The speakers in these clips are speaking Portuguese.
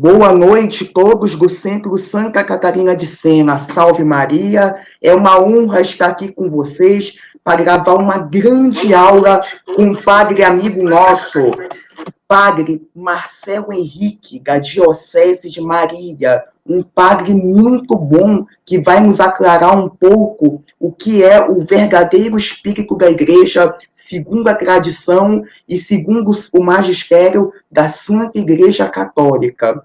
Boa noite, todos do Centro Santa Catarina de Sena. Salve Maria! É uma honra estar aqui com vocês para gravar uma grande aula com um padre amigo nosso, Padre Marcelo Henrique, da Diocese de Marília. Um padre muito bom que vai nos aclarar um pouco o que é o verdadeiro espírito da Igreja, segundo a tradição e segundo o magistério da Santa Igreja Católica.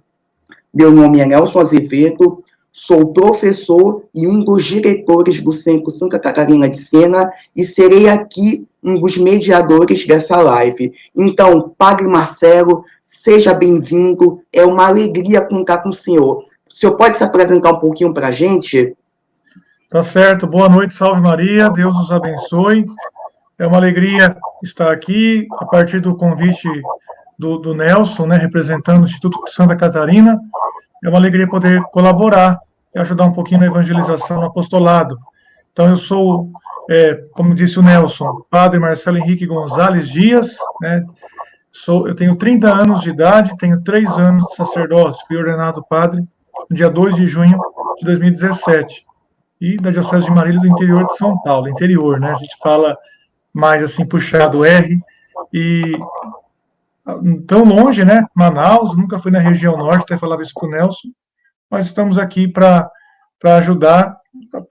Meu nome é Nelson Azevedo, sou professor e um dos diretores do Centro Santa Catarina de Sena e serei aqui um dos mediadores dessa live. Então, Padre Marcelo, seja bem-vindo, é uma alegria contar com o senhor. O senhor pode se apresentar um pouquinho para a gente? Tá certo, boa noite, salve Maria, Deus nos abençoe. É uma alegria estar aqui a partir do convite do Nelson, né, representando o Instituto Santa Catarina. É uma alegria poder colaborar e ajudar um pouquinho na evangelização, no apostolado. Então, eu sou, como disse o Nelson, Padre Marcelo Henrique Gonzalez Dias, né? Eu tenho 30 anos de idade, tenho 3 anos de sacerdócio, fui ordenado padre no dia 2 de junho de 2017, e da Diocese de Marília do interior de São Paulo, interior, né? A gente fala mais assim, puxado R, e tão longe, né? Manaus, nunca fui na região norte, até falava isso com o Nelson, mas estamos aqui para ajudar,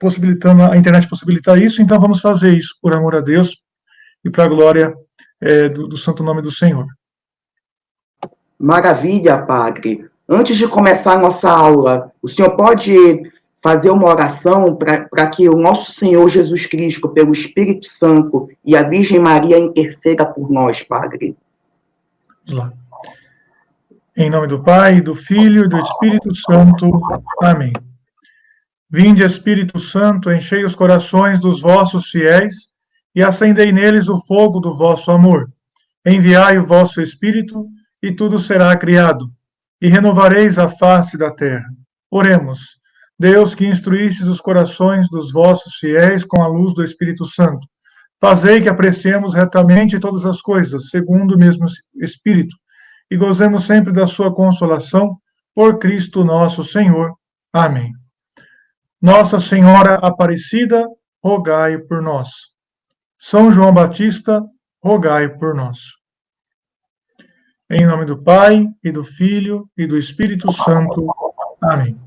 possibilitando, a internet possibilitar isso, então vamos fazer isso por amor a Deus e para a glória do santo nome do Senhor. Maravilha, Padre. Antes de começar a nossa aula, o senhor pode fazer uma oração para que o nosso Senhor Jesus Cristo, pelo Espírito Santo e a Virgem Maria interceda por nós, Padre? Vamos lá. Em nome do Pai, do Filho e do Espírito Santo. Amém. Vinde, Espírito Santo, enchei os corações dos vossos fiéis e acendei neles o fogo do vosso amor. Enviai o vosso Espírito e tudo será criado, e renovareis a face da terra. Oremos. Deus, que instruístes os corações dos vossos fiéis com a luz do Espírito Santo, fazei que apreciemos retamente todas as coisas, segundo o mesmo Espírito, e gozemos sempre da sua consolação, por Cristo nosso Senhor. Amém. Nossa Senhora Aparecida, rogai por nós. São João Batista, rogai por nós. Em nome do Pai, e do Filho, e do Espírito Santo. Amém.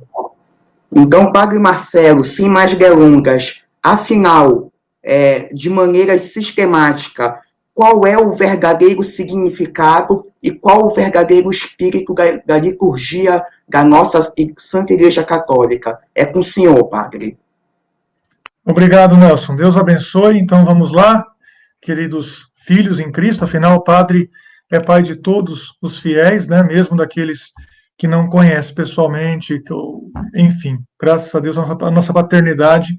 Então, Padre Marcelo, sem mais delongas, afinal, de maneira sistemática, qual é o verdadeiro significado e qual o verdadeiro espírito da liturgia da nossa Santa Igreja Católica? É com o senhor, Padre. Obrigado, Nelson. Deus abençoe. Então, vamos lá, queridos filhos em Cristo. Afinal, o Padre é pai de todos os fiéis, né? Mesmo daqueles que não conhece pessoalmente, enfim, graças a Deus, a nossa paternidade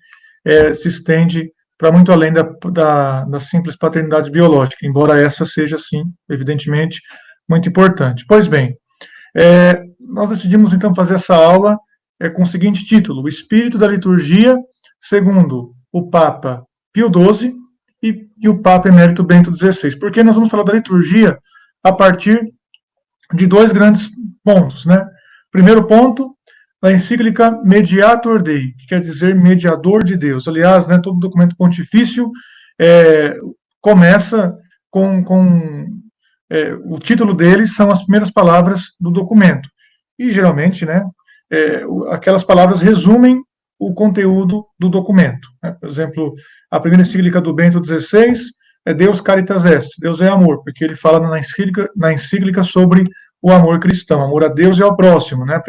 se estende para muito além da simples paternidade biológica, embora essa seja, sim, evidentemente, muito importante. Pois bem, nós decidimos, então, fazer essa aula com o seguinte título: O Espírito da Liturgia, segundo o Papa Pio XII e o Papa Emérito Bento XVI. Porque nós vamos falar da liturgia a partir de 2 grandes pontos, né? Primeiro ponto, a encíclica Mediator Dei, que quer dizer mediador de Deus. Aliás, né, todo documento pontifício começa com o título dele são as primeiras palavras do documento. E, geralmente, né, aquelas palavras resumem o conteúdo do documento, né? Por exemplo, a primeira encíclica do Bento XVI é Deus Caritas Est, Deus é amor, porque ele fala na encíclica sobre o amor cristão, amor a Deus e ao próximo, né?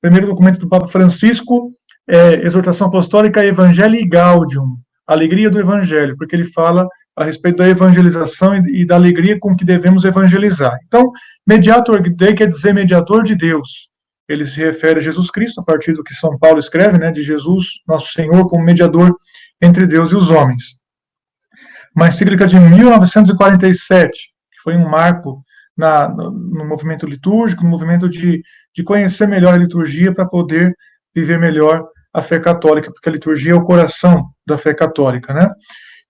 Primeiro documento do Papa Francisco é Exortação Apostólica Evangelii Gaudium, alegria do Evangelho, porque ele fala a respeito da evangelização e da alegria com que devemos evangelizar. Então, Mediator Dei quer dizer mediador de Deus. Ele se refere a Jesus Cristo, a partir do que São Paulo escreve, né, de Jesus, nosso Senhor, como mediador entre Deus e os homens. Uma encíclica de 1947, que foi um marco no movimento litúrgico, no movimento de conhecer melhor a liturgia para poder viver melhor a fé católica, porque a liturgia é o coração da fé católica, né?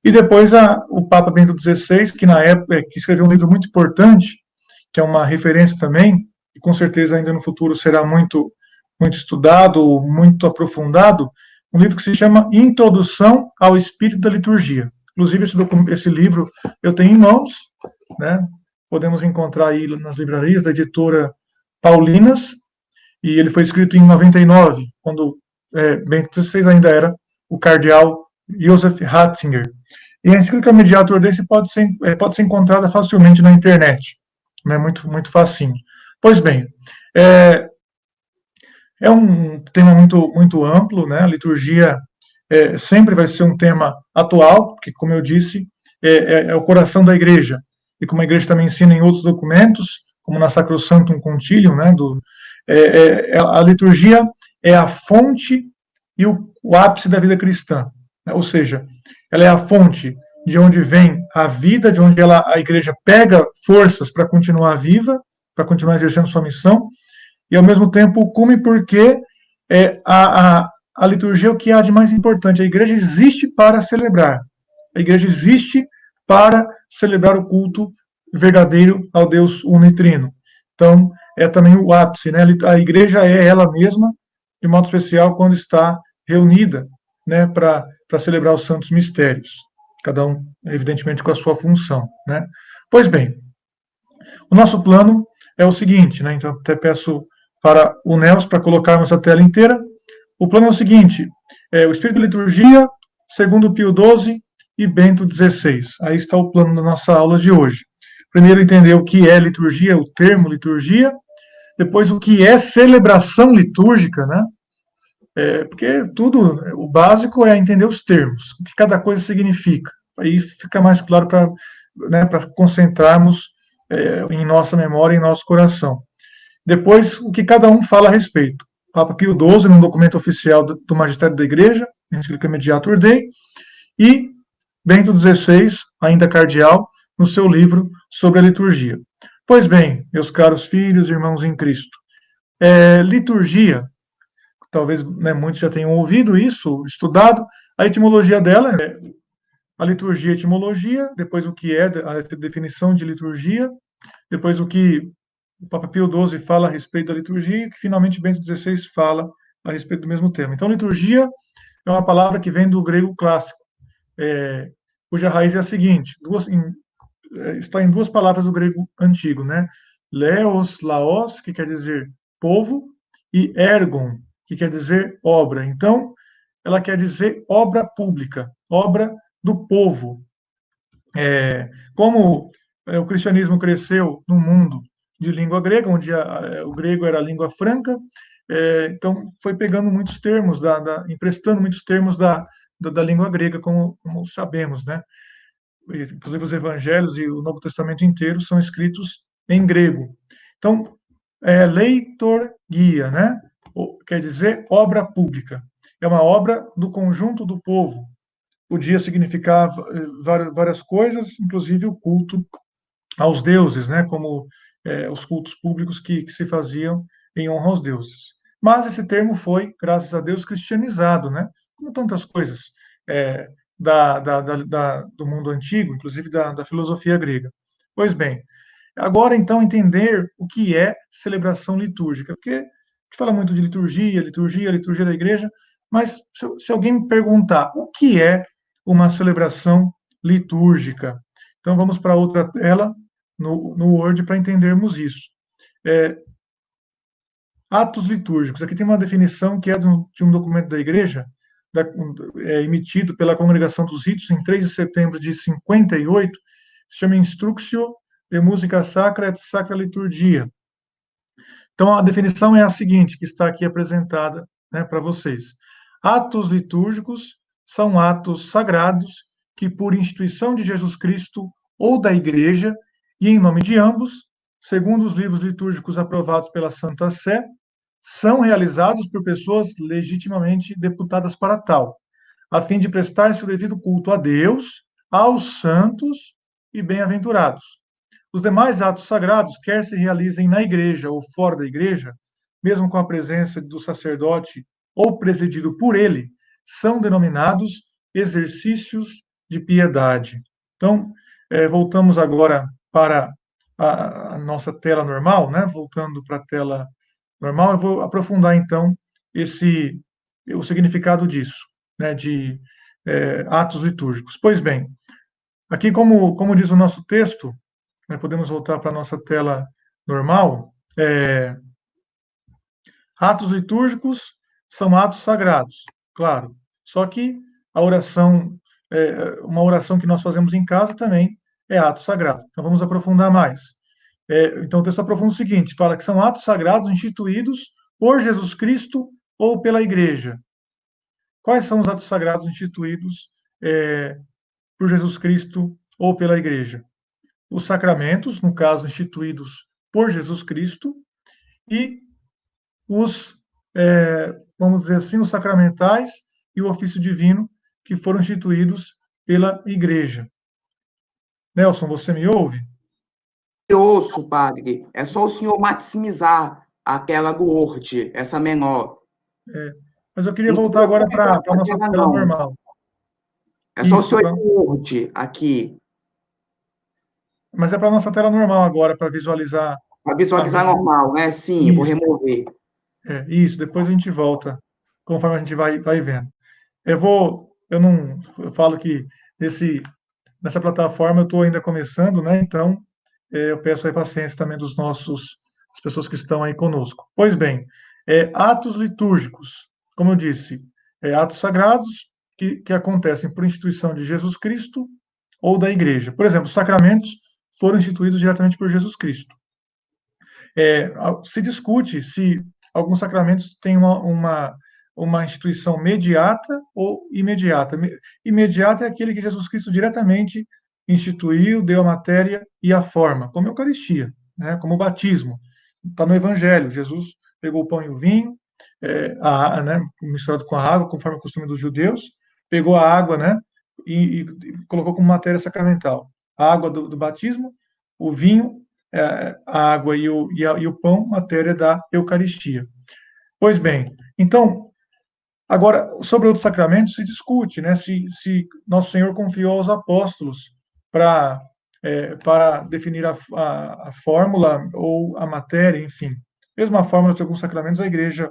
E depois o Papa Bento XVI, que na época que escreveu um livro muito importante, que é uma referência também, e com certeza ainda no futuro será muito, muito estudado, muito aprofundado, um livro que se chama Introdução ao Espírito da Liturgia. Inclusive, esse livro eu tenho em mãos, né? Podemos encontrar aí nas livrarias da editora Paulinas, e ele foi escrito em 99, quando Bento XVI ainda era o cardeal Joseph Ratzinger. E a encíclica Mediator Dei pode ser encontrada facilmente na internet, né? Muito, muito facinho. Pois bem, é um tema muito, muito amplo, né? A liturgia sempre vai ser um tema atual, porque, como eu disse, é o coração da igreja. E como a igreja também ensina em outros documentos, como na Sacrosanctum Concilium, né, a liturgia é a fonte e o ápice da vida cristã. Né? Ou seja, ela é a fonte de onde vem a vida, de onde a igreja pega forças para continuar viva, para continuar exercendo sua missão, e ao mesmo tempo como e porque a liturgia é o que há de mais importante. A igreja existe para celebrar. A igreja existe para celebrar o culto verdadeiro ao Deus unitrino. Então, é também o ápice, né? A igreja é ela mesma, de modo especial, quando está reunida, né, para celebrar os santos mistérios. Cada um, evidentemente, com a sua função, né? Pois bem, o nosso plano é o seguinte, né? Então, até peço para o Nelson para colocarmos a tela inteira. O plano é o seguinte: o Espírito da Liturgia, segundo Pio XII e Bento XVI. Aí está o plano da nossa aula de hoje. Primeiro, entender o que é liturgia, o termo liturgia. Depois, o que é celebração litúrgica, né? Porque tudo, o básico é entender os termos, o que cada coisa significa. Aí fica mais claro para concentrarmos em nossa memória, em nosso coração. Depois, o que cada um fala a respeito. Papa Pio XII, num documento oficial do Magistério da Igreja, encíclica Mediator Dei, e Bento XVI, ainda cardeal, no seu livro sobre a liturgia. Pois bem, meus caros filhos e irmãos em Cristo, liturgia, talvez muitos já tenham ouvido isso, estudado, a etimologia dela é a liturgia, etimologia, depois o que é a definição de liturgia, depois o que o Papa Pio XII fala a respeito da liturgia e que finalmente Bento XVI fala a respeito do mesmo tema. Então, liturgia é uma palavra que vem do grego clássico, cuja raiz é a seguinte, está em duas palavras do grego antigo, né? Leos, laos, que quer dizer povo, e ergon, que quer dizer obra. Então, ela quer dizer obra pública, obra do povo. Como o cristianismo cresceu no mundo de língua grega, onde o grego era a língua franca, então foi pegando muitos termos, emprestando muitos termos da língua grega, como sabemos, né? Inclusive os evangelhos e o Novo Testamento inteiro são escritos em grego. Então, leitor guia, né? Quer dizer obra pública. É uma obra do conjunto do povo. Podia significar várias coisas, inclusive o culto aos deuses, né? Como os cultos públicos que se faziam em honra aos deuses. Mas esse termo foi, graças a Deus, cristianizado, né? Como tantas coisas do mundo antigo, inclusive da filosofia grega. Pois bem, agora então entender o que é celebração litúrgica, porque a gente fala muito de liturgia, liturgia da igreja, mas se alguém me perguntar o que é uma celebração litúrgica, então vamos para outra tela no Word para entendermos isso. Atos litúrgicos. Aqui tem uma definição que é de um documento da igreja, emitido pela Congregação dos Ritos em 3 de setembro de 58, se chama Instructio de Musica Sacra et Sacra Liturgia. Então, a definição é a seguinte, que está aqui apresentada, né, para vocês. Atos litúrgicos são atos sagrados que, por instituição de Jesus Cristo ou da Igreja, e em nome de ambos, segundo os livros litúrgicos aprovados pela Santa Sé, são realizados por pessoas legitimamente deputadas para tal, a fim de prestar-se o devido culto a Deus, aos santos e bem-aventurados. Os demais atos sagrados, quer se realizem na igreja ou fora da igreja, mesmo com a presença do sacerdote ou presidido por ele, são denominados exercícios de piedade. Então, voltamos agora para a nossa tela normal, né? Voltando para a tela normal, eu vou aprofundar então o significado disso, né? De atos litúrgicos. Pois bem, aqui como diz o nosso texto, né, podemos voltar para a nossa tela normal. Atos litúrgicos são atos sagrados, claro. Só que a oração, uma oração que nós fazemos em casa também é ato sagrado. Então vamos aprofundar mais. Então o texto aprofunda o seguinte: fala que são atos sagrados instituídos por Jesus Cristo ou pela Igreja. Quais são os atos sagrados instituídos por Jesus Cristo ou pela Igreja? Os sacramentos, no caso, instituídos por Jesus Cristo, e os, vamos dizer assim, os sacramentais e o ofício divino que foram instituídos pela Igreja. Nelson, você me ouve? Eu ouço, padre. É só o senhor maximizar aquela do Word, essa menor. Mas eu queria Não se voltar agora preocupe com para a essa nossa tela, tela não. normal. É só o Isso, senhor ir no Word aqui, mas é para a nossa tela normal agora, para visualizar para a visualizar minha. normal, né? Sim, vou Isso, remover. isso, depois a gente volta, conforme a gente vai vendo. Eu falo que nessa plataforma eu estou ainda começando, né? Então, eu peço aí paciência também das pessoas que estão aí conosco. Pois bem, atos litúrgicos, como eu disse, atos sagrados que acontecem por instituição de Jesus Cristo ou da Igreja. Por exemplo, os sacramentos foram instituídos diretamente por Jesus Cristo. Se discute se alguns sacramentos têm uma instituição mediata ou imediata. Imediata é aquele que Jesus Cristo diretamente instituiu, deu a matéria e a forma, como a Eucaristia, né, como o batismo. Está no Evangelho, Jesus pegou o pão e o vinho, né, misturado com a água, conforme o costume dos judeus, pegou a água, né, e colocou como matéria sacramental. A água do batismo, o vinho, a água e o pão, matéria da Eucaristia. Pois bem, então, agora, sobre outros sacramentos se discute, né, se Nosso Senhor confiou aos apóstolos para para definir a fórmula ou a matéria, enfim. Mesma fórmula de alguns sacramentos, a Igreja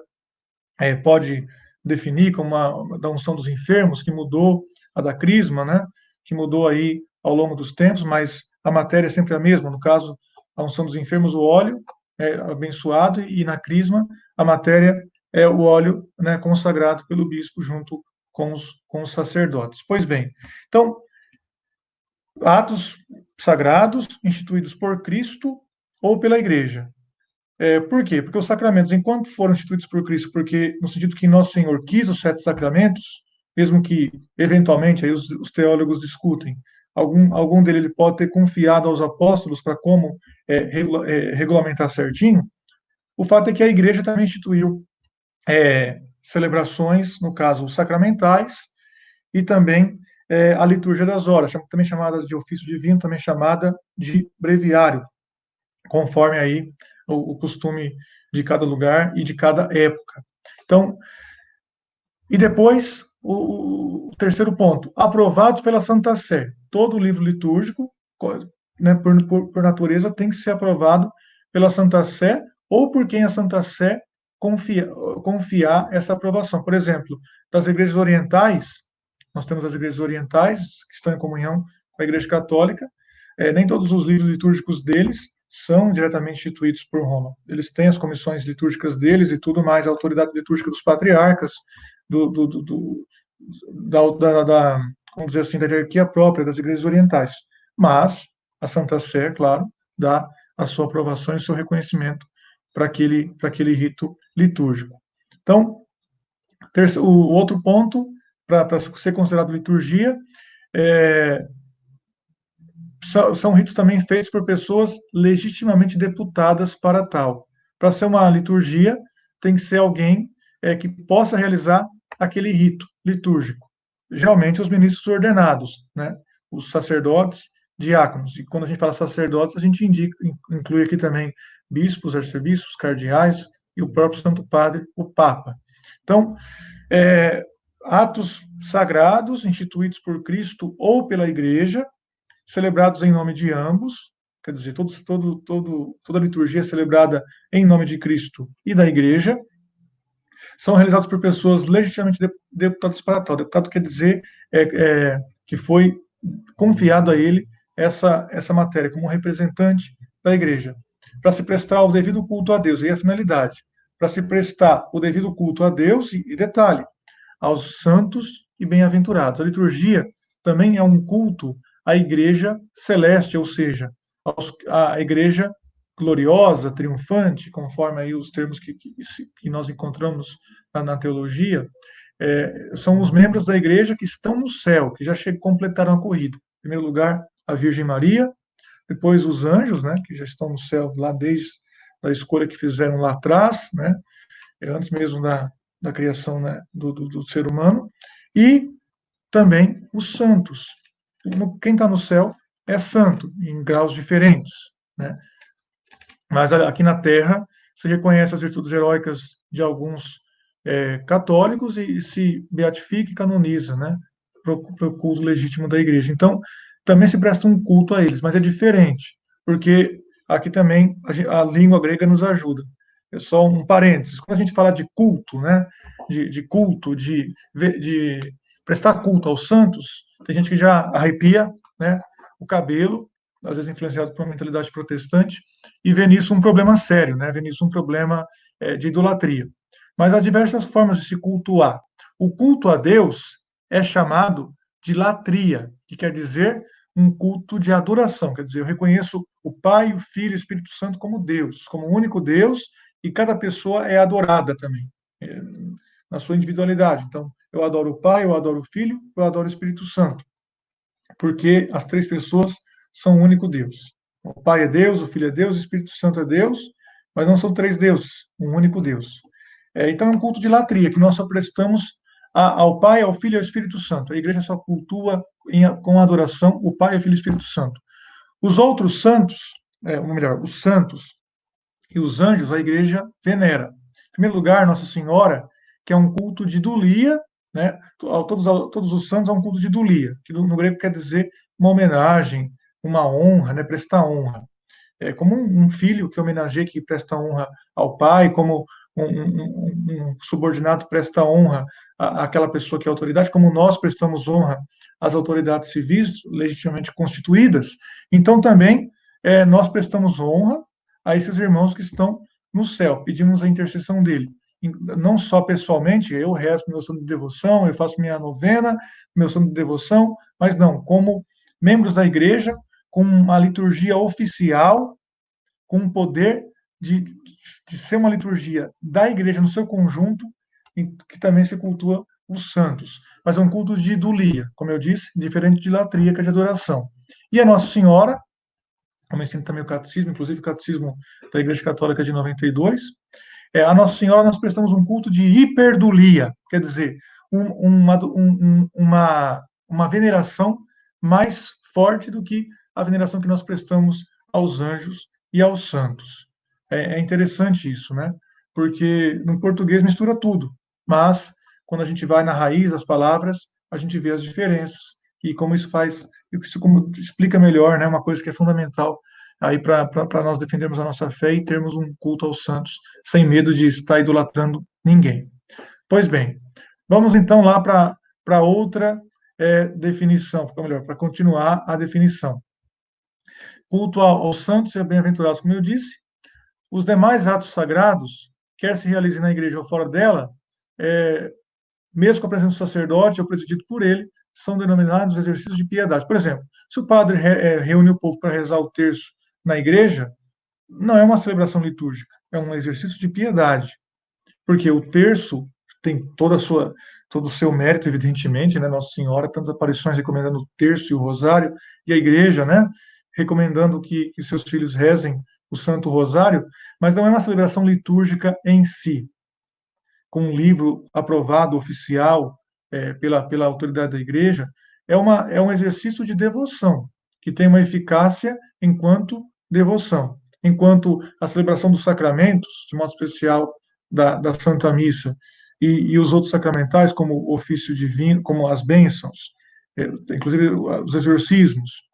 pode definir, como a da unção dos enfermos, que mudou, a da crisma, né, que mudou aí ao longo dos tempos, mas a matéria é sempre a mesma. No caso, a unção dos enfermos, o óleo é abençoado, e na crisma, a matéria é o óleo, né, consagrado pelo bispo junto com os sacerdotes. Pois bem, então, atos sagrados instituídos por Cristo ou pela Igreja. Por quê? Porque os sacramentos, enquanto foram instituídos por Cristo, porque no sentido que Nosso Senhor quis os 7 sacramentos, mesmo que, eventualmente, aí os teólogos discutem, algum dele ele pode ter confiado aos apóstolos para como regulamentar certinho, o fato é que a Igreja também instituiu celebrações, no caso, sacramentais, e também a liturgia das horas, também chamada de ofício divino, também chamada de breviário, conforme aí o costume de cada lugar e de cada época. Então, e depois, o terceiro ponto, aprovados pela Santa Sé. Todo livro litúrgico, né, por natureza, tem que ser aprovado pela Santa Sé ou por quem a Santa Sé confiar essa aprovação. Por exemplo, das igrejas orientais, nós temos as igrejas orientais, que estão em comunhão com a Igreja Católica, nem todos os livros litúrgicos deles são diretamente instituídos por Roma. Eles têm as comissões litúrgicas deles e tudo mais, a autoridade litúrgica dos patriarcas, do, do, do, da, vamos dizer assim, da hierarquia própria das igrejas orientais. Mas a Santa Sé, claro, dá a sua aprovação e o seu reconhecimento para aquele rito litúrgico. Então, o outro ponto, para ser considerado liturgia, são ritos também feitos por pessoas legitimamente deputadas para tal. Para ser uma liturgia, tem que ser alguém que possa realizar aquele rito litúrgico. Geralmente, os ministros ordenados, né? Os sacerdotes, diáconos. E quando a gente fala sacerdotes, a gente inclui aqui também bispos, arcebispos, cardeais e o próprio Santo Padre, o Papa. Então, atos sagrados instituídos por Cristo ou pela Igreja, celebrados em nome de ambos, quer dizer, toda a liturgia é celebrada em nome de Cristo e da Igreja, são realizados por pessoas legitimamente deputadas para tal. Deputado quer dizer que foi confiado a ele essa matéria como representante da Igreja, para se prestar o devido culto a Deus, e a finalidade, para se prestar o devido culto a Deus, e detalhe, aos santos e bem-aventurados. A liturgia também é um culto à Igreja celeste, ou seja, à Igreja gloriosa, triunfante, conforme aí os termos que nós encontramos na teologia, são os membros da Igreja que estão no céu, que já completaram a corrida. Em primeiro lugar, a Virgem Maria, depois os anjos, né, que já estão no céu lá desde a escolha que fizeram lá atrás, né, antes mesmo da criação, né, do ser humano, e também os santos. Quem está no céu é santo, em graus diferentes, né? Mas aqui na Terra se reconhece as virtudes heróicas de alguns católicos e se beatifica e canoniza, né, para o culto legítimo da Igreja. Então, também se presta um culto a eles, mas é diferente, porque aqui também a língua grega nos ajuda. É só um parênteses. Quando a gente fala de culto, né, de culto, de prestar culto aos santos, tem gente que já arrepia, né, o cabelo, às vezes influenciado por uma mentalidade protestante, e vê nisso um problema sério, né, vê nisso um problema de idolatria. Mas há diversas formas de se cultuar. O culto a Deus é chamado de latria, que quer dizer um culto de adoração, quer dizer, eu reconheço o Pai, o Filho e o Espírito Santo como Deus, como o único Deus, e cada pessoa é adorada também, na sua individualidade. Então, eu adoro o Pai, eu adoro o Filho, eu adoro o Espírito Santo, porque as três pessoas são um único Deus. O Pai é Deus, o Filho é Deus, o Espírito Santo é Deus, mas não são três deuses, um único Deus. Então é um culto de latria, que nós só prestamos ao Pai, ao Filho e ao Espírito Santo. A igreja só cultua com adoração o Pai, o Filho e o Espírito Santo. Os outros santos, ou melhor, os santos e os anjos, a igreja venera. Em primeiro lugar, Nossa Senhora, que é um culto de dulia, né? Todos os santos é um culto de dulia, que no grego quer dizer uma homenagem, uma honra, né? Prestar honra. É como um filho que homenageia, que presta honra ao pai, como um subordinado presta honra àquela pessoa que é autoridade, como nós prestamos honra às autoridades civis legitimamente constituídas, então também nós prestamos honra a esses irmãos que estão no céu, pedimos a intercessão dele. Não só pessoalmente, eu rezo meu santo de devoção, eu faço minha novena, meu santo de devoção, mas não, como membros da igreja, com uma liturgia oficial, com o poder de ser uma liturgia da igreja no seu conjunto, que também se cultua os santos. Mas é um culto de idolia, como eu disse, diferente de latria, que é de adoração. E a Nossa Senhora, como ensina também o catecismo, inclusive o catecismo da Igreja Católica de 92, a Nossa Senhora nós prestamos um culto de hiperdulia, quer dizer, uma veneração mais forte do que a veneração que nós prestamos aos anjos e aos santos. É interessante isso, né? Porque no português mistura tudo, mas quando a gente vai na raiz das palavras, a gente vê as diferenças e como isso faz, isso como explica melhor, né? Uma coisa que é fundamental aí para nós defendermos a nossa fé e termos um culto aos santos sem medo de estar idolatrando ninguém. Pois bem, vamos então lá para outra definição, ou melhor, para continuar a definição. Culto aos santos e bem-aventurados, como eu disse. Os demais atos sagrados, quer se realize na igreja ou fora dela, mesmo com a presença do sacerdote ou presidido por ele, são denominados exercícios de piedade. Por exemplo, se o padre reúne o povo para rezar o terço na igreja, não é uma celebração litúrgica, é um exercício de piedade, porque o terço tem todo o seu mérito, evidentemente, né? Nossa Senhora, tantas aparições recomendando o terço e o rosário, e a igreja, né, recomendando que seus filhos rezem o Santo Rosário, mas não é uma celebração litúrgica em si, com um livro aprovado, oficial, pela autoridade da igreja, é um exercício de devoção, que tem uma eficácia enquanto devoção. Enquanto a celebração dos sacramentos, de modo especial da Santa Missa, e os outros sacramentais, como o ofício divino, como as bênçãos, inclusive os exorcismos,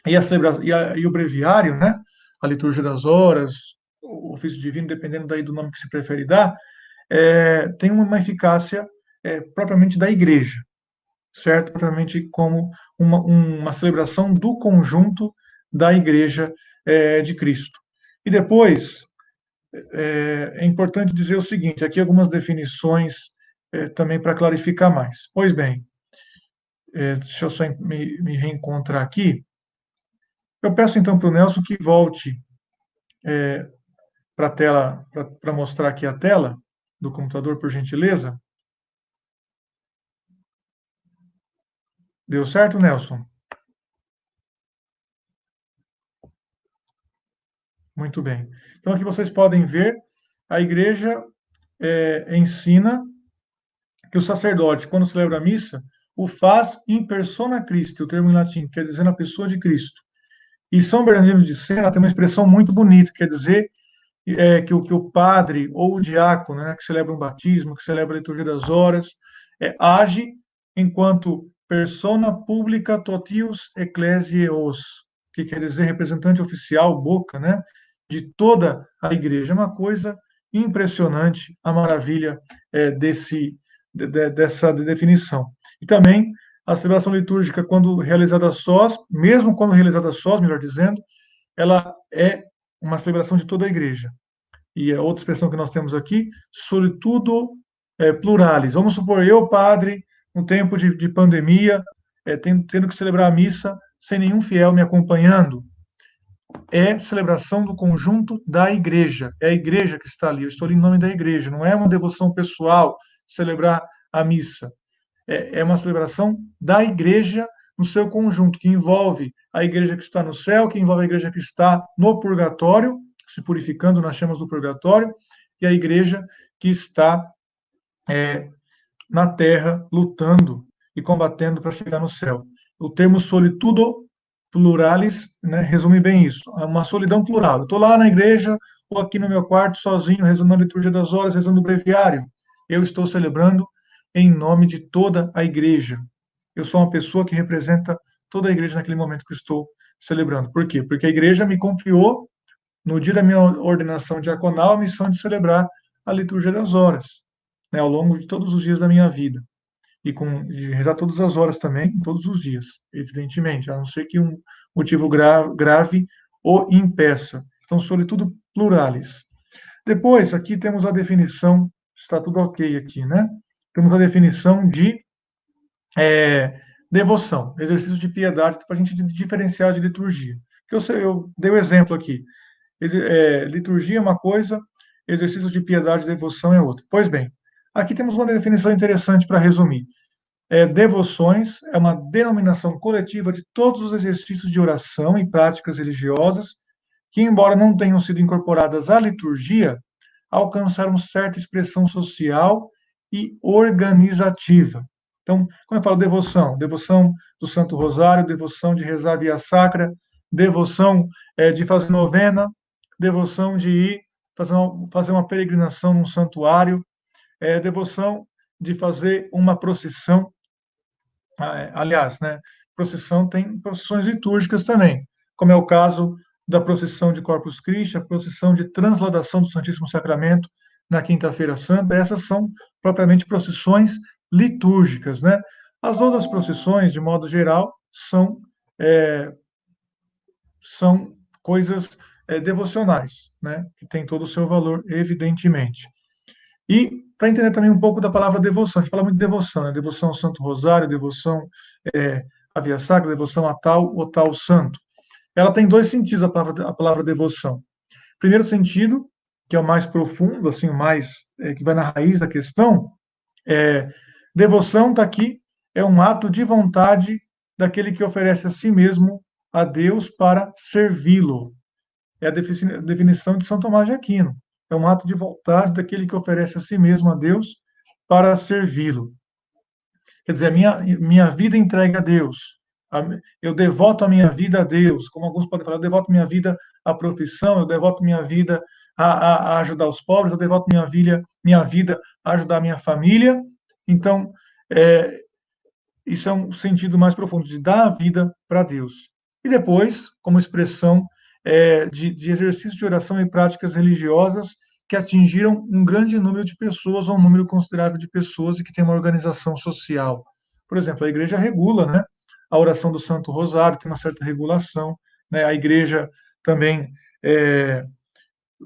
e o breviário, né? A liturgia das horas, o ofício divino, dependendo daí do nome que se prefere dar, tem uma eficácia propriamente da igreja, certo? Propriamente como uma celebração do conjunto da igreja de Cristo. E depois, é importante dizer o seguinte, aqui algumas definições também para clarificar mais. Pois bem, deixa eu só me reencontrar aqui. Eu peço então para o Nelson que volte para a tela, para mostrar aqui a tela do computador, por gentileza. Deu certo, Nelson? Muito bem. Então aqui vocês podem ver, a igreja ensina que o sacerdote, quando celebra a missa, o faz in persona Christi, o termo em latim, quer dizer na pessoa de Cristo. E São Bernardino de Sena tem uma expressão muito bonita, quer dizer que o padre ou o diácono, né, que celebra um batismo, que celebra a liturgia das horas, age enquanto persona publica totius ecclesiae, que quer dizer representante oficial, boca, né, de toda a igreja. É uma coisa impressionante a maravilha dessa definição. E também a celebração litúrgica, quando realizada sós, mesmo quando realizada sós, melhor dizendo, ela é uma celebração de toda a igreja. E a outra expressão que nós temos aqui, solitudo pluralis. Vamos supor, eu, padre, no tempo de pandemia, tendo que celebrar a missa sem nenhum fiel me acompanhando. É celebração do conjunto da igreja. É a igreja que está ali. Eu estou ali em nome da igreja. Não é uma devoção pessoal celebrar a missa. É uma celebração da igreja no seu conjunto, que envolve a igreja que está no céu, que envolve a igreja que está no purgatório, se purificando nas chamas do purgatório, e a igreja que está na terra, lutando e combatendo para chegar no céu. O termo solitudo pluralis, né, resume bem isso. É uma solidão plural. Eu estou lá na igreja, ou aqui no meu quarto, sozinho, rezando a liturgia das horas, rezando o breviário. Eu estou celebrando em nome de toda a igreja. Eu sou uma pessoa que representa toda a igreja naquele momento que estou celebrando. Por quê? Porque a igreja me confiou, no dia da minha ordenação diaconal, a missão de celebrar a liturgia das horas, né, ao longo de todos os dias da minha vida. E de rezar todas as horas também, todos os dias, evidentemente, a não ser que um motivo grave o impeça. Então, sobretudo, pluralis. Depois, aqui temos a definição, está tudo ok aqui, né? Temos a definição de devoção, exercício de piedade, para a gente diferenciar de liturgia. Eu dei o exemplo aqui. Liturgia é uma coisa, exercício de piedade e devoção é outra. Pois bem, aqui temos uma definição interessante para resumir. Devoções é uma denominação coletiva de todos os exercícios de oração e práticas religiosas que, embora não tenham sido incorporadas à liturgia, alcançaram certa expressão social e organizativa. Então, quando eu falo devoção, devoção do Santo Rosário, devoção de rezar via sacra, devoção de fazer novena, devoção de ir fazer uma peregrinação num santuário, devoção de fazer uma procissão. Aliás, né, procissão tem procissões litúrgicas também, como é o caso da procissão de Corpus Christi, a procissão de transladação do Santíssimo Sacramento na Quinta-feira Santa. Essas são propriamente procissões litúrgicas, né? As outras procissões, de modo geral, são coisas devocionais, né? Que tem todo o seu valor, evidentemente. E para entender também um pouco da palavra devoção, a gente fala muito de devoção, né? Devoção ao Santo Rosário, devoção à Via Sacra, devoção a tal ou tal santo. Ela tem dois sentidos, a palavra devoção. Primeiro sentido, que é o mais profundo, assim, o mais que vai na raiz da questão, devoção está aqui, é um ato de vontade daquele que oferece a si mesmo a Deus para servi-lo. É a definição de São Tomás de Aquino. É um ato de vontade daquele que oferece a si mesmo a Deus para servi-lo. Quer dizer, minha vida entregue a Deus. Eu devoto a minha vida a Deus. Como alguns podem falar, eu devoto minha vida à profissão, eu devoto minha vida a ajudar os pobres, eu devoto minha vida a ajudar a minha família. Então, isso é um sentido mais profundo, de dar a vida para Deus. e depois, como expressão de exercício de oração e práticas religiosas que atingiram um grande número de pessoas, ou um número considerável de pessoas, e que tem uma organização social. Por exemplo, a igreja regula, né, a oração do Santo Rosário, tem uma certa regulação, né, a igreja também é,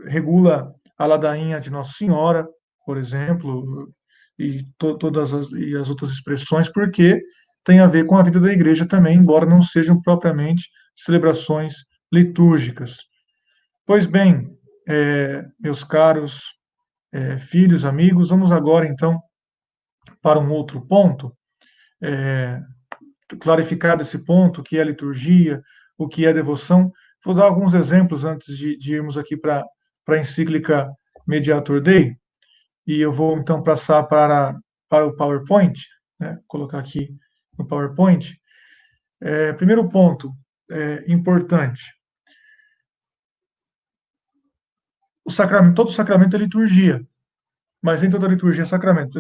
regula a ladainha de Nossa Senhora, por exemplo, e todas as outras expressões, porque tem a ver com a vida da igreja também, embora não sejam propriamente celebrações litúrgicas. Pois bem, meus caros filhos, amigos, vamos agora então para um outro ponto, é, clarificado esse ponto, o que é liturgia, o que é devoção. Vou dar alguns exemplos antes de irmos aqui para a encíclica Mediator Dei, e eu vou então passar para o PowerPoint, né, colocar aqui no PowerPoint. Primeiro ponto importante, todo sacramento é liturgia, mas nem toda liturgia é sacramento.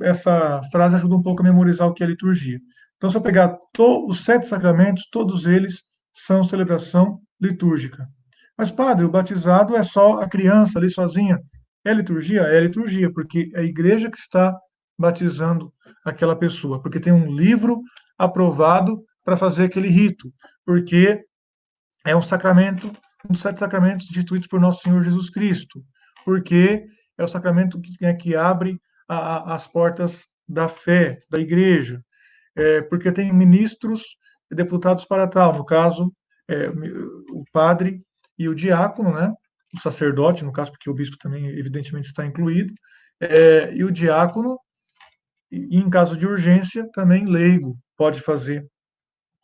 Essa frase ajuda um pouco a memorizar o que é liturgia. Então, se eu pegar os 7 sacramentos, todos eles são celebração litúrgica. Mas, padre, o batizado é só a criança ali sozinha. É liturgia? É liturgia, porque é a igreja que está batizando aquela pessoa, porque tem um livro aprovado para fazer aquele rito, porque é um sacramento, um dos 7 sacramentos instituídos por nosso Senhor Jesus Cristo, porque é o sacramento que abre as portas da fé, da igreja, porque tem ministros e deputados para tal, no caso, o padre e o diácono, né? O sacerdote, no caso, porque o bispo também, evidentemente, está incluído, e o diácono, e em caso de urgência, também leigo pode fazer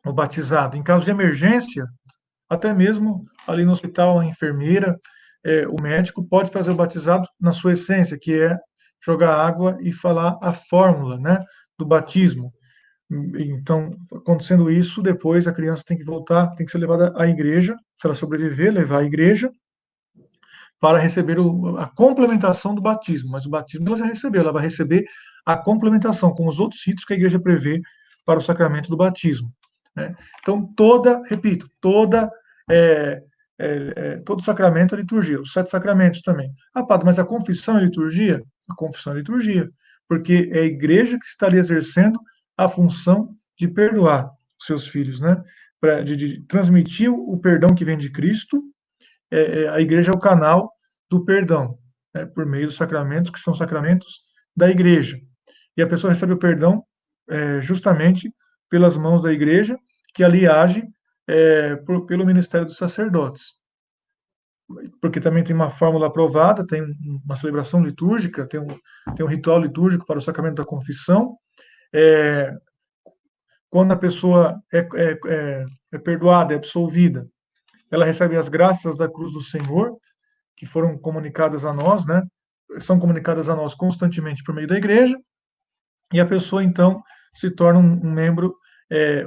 o batizado. Em caso de emergência, até mesmo ali no hospital, a enfermeira, o médico pode fazer o batizado na sua essência, que é jogar água e falar a fórmula, né, do batismo. Então, acontecendo isso, depois a criança tem que voltar, tem que ser levada à igreja, se ela sobreviver, levar à igreja para receber a complementação do batismo. Mas o batismo ela já recebeu, ela vai receber a complementação com os outros ritos que a igreja prevê para o sacramento do batismo, né? Então, repito, é, todo sacramento é liturgia, os 7 sacramentos também. Ah, padre, mas a confissão é liturgia? A confissão é liturgia, porque é a igreja que está ali exercendo a função de perdoar os seus filhos, né? De transmitir o perdão que vem de Cristo. A igreja é o canal do perdão, né, por meio dos sacramentos, que são sacramentos da igreja. E a pessoa recebe o perdão justamente pelas mãos da igreja, que ali age pelo ministério dos sacerdotes. Porque também tem uma fórmula aprovada, tem uma celebração litúrgica, tem um ritual litúrgico para o sacramento da confissão. Quando a pessoa é perdoada, é absolvida, ela recebe as graças da cruz do Senhor, que foram comunicadas a nós, né? São comunicadas a nós constantemente por meio da igreja, e a pessoa então se torna um membro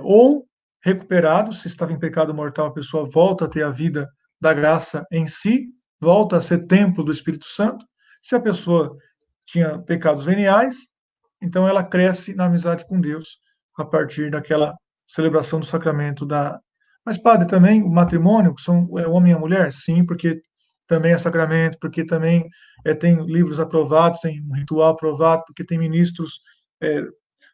ou recuperado, se estava em pecado mortal, a pessoa volta a ter a vida da graça em si, volta a ser templo do Espírito Santo. Se a pessoa tinha pecados veniais, então ela cresce na amizade com Deus a partir daquela celebração do sacramento da. Mas, padre, também o matrimônio, que são o homem e a mulher? Sim, porque também é sacramento, porque também tem livros aprovados, tem um ritual aprovado, porque tem ministros,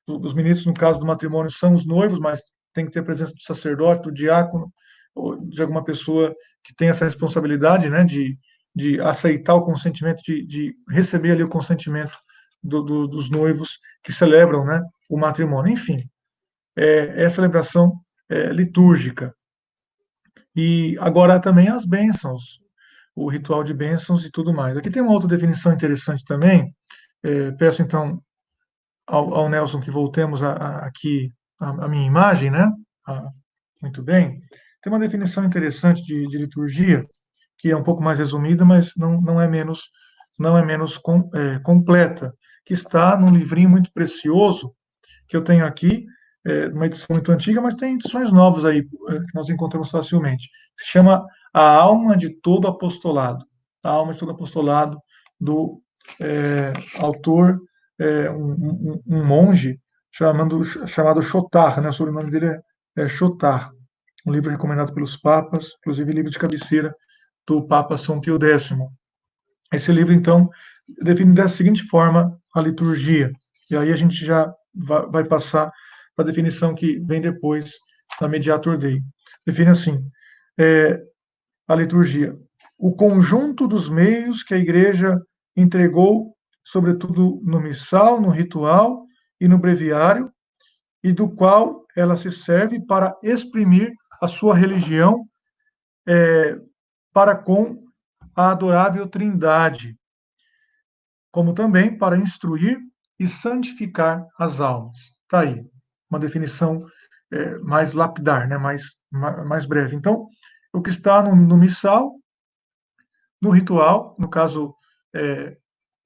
os ministros, no caso do matrimônio, são os noivos, mas tem que ter a presença do sacerdote, do diácono, ou de alguma pessoa que tem essa responsabilidade, né, de aceitar o consentimento, de receber ali o consentimento dos noivos que celebram, né, o matrimônio. Enfim, é celebração litúrgica. E agora também as bênçãos, o ritual de bênçãos e tudo mais. Aqui tem uma outra definição interessante também. Peço então ao Nelson que voltemos aqui a minha imagem, né? Muito bem. Tem uma definição interessante de liturgia, que é um pouco mais resumida, mas não é menos completa, que está num livrinho muito precioso que eu tenho aqui, uma edição muito antiga, mas tem edições novas aí que nós encontramos facilmente. Se chama A Alma de Todo Apostolado. A Alma de Todo Apostolado, do autor, um monge chamado Chotar, né? O sobrenome dele é Chotar. um livro recomendado pelos papas, inclusive livro de cabeceira do Papa São Pio X. Esse livro, então, define da seguinte forma a liturgia, e aí a gente já vai passar para a definição que vem depois da Mediator Dei. Define assim, a liturgia: o conjunto dos meios que a Igreja entregou, sobretudo no missal, no ritual e no breviário, e do qual ela se serve para exprimir a sua religião para com a adorável Trindade, como também para instruir e santificar as almas. Está aí, uma definição mais lapidar, né? mais breve. Então, o que está no missal, no ritual, no caso,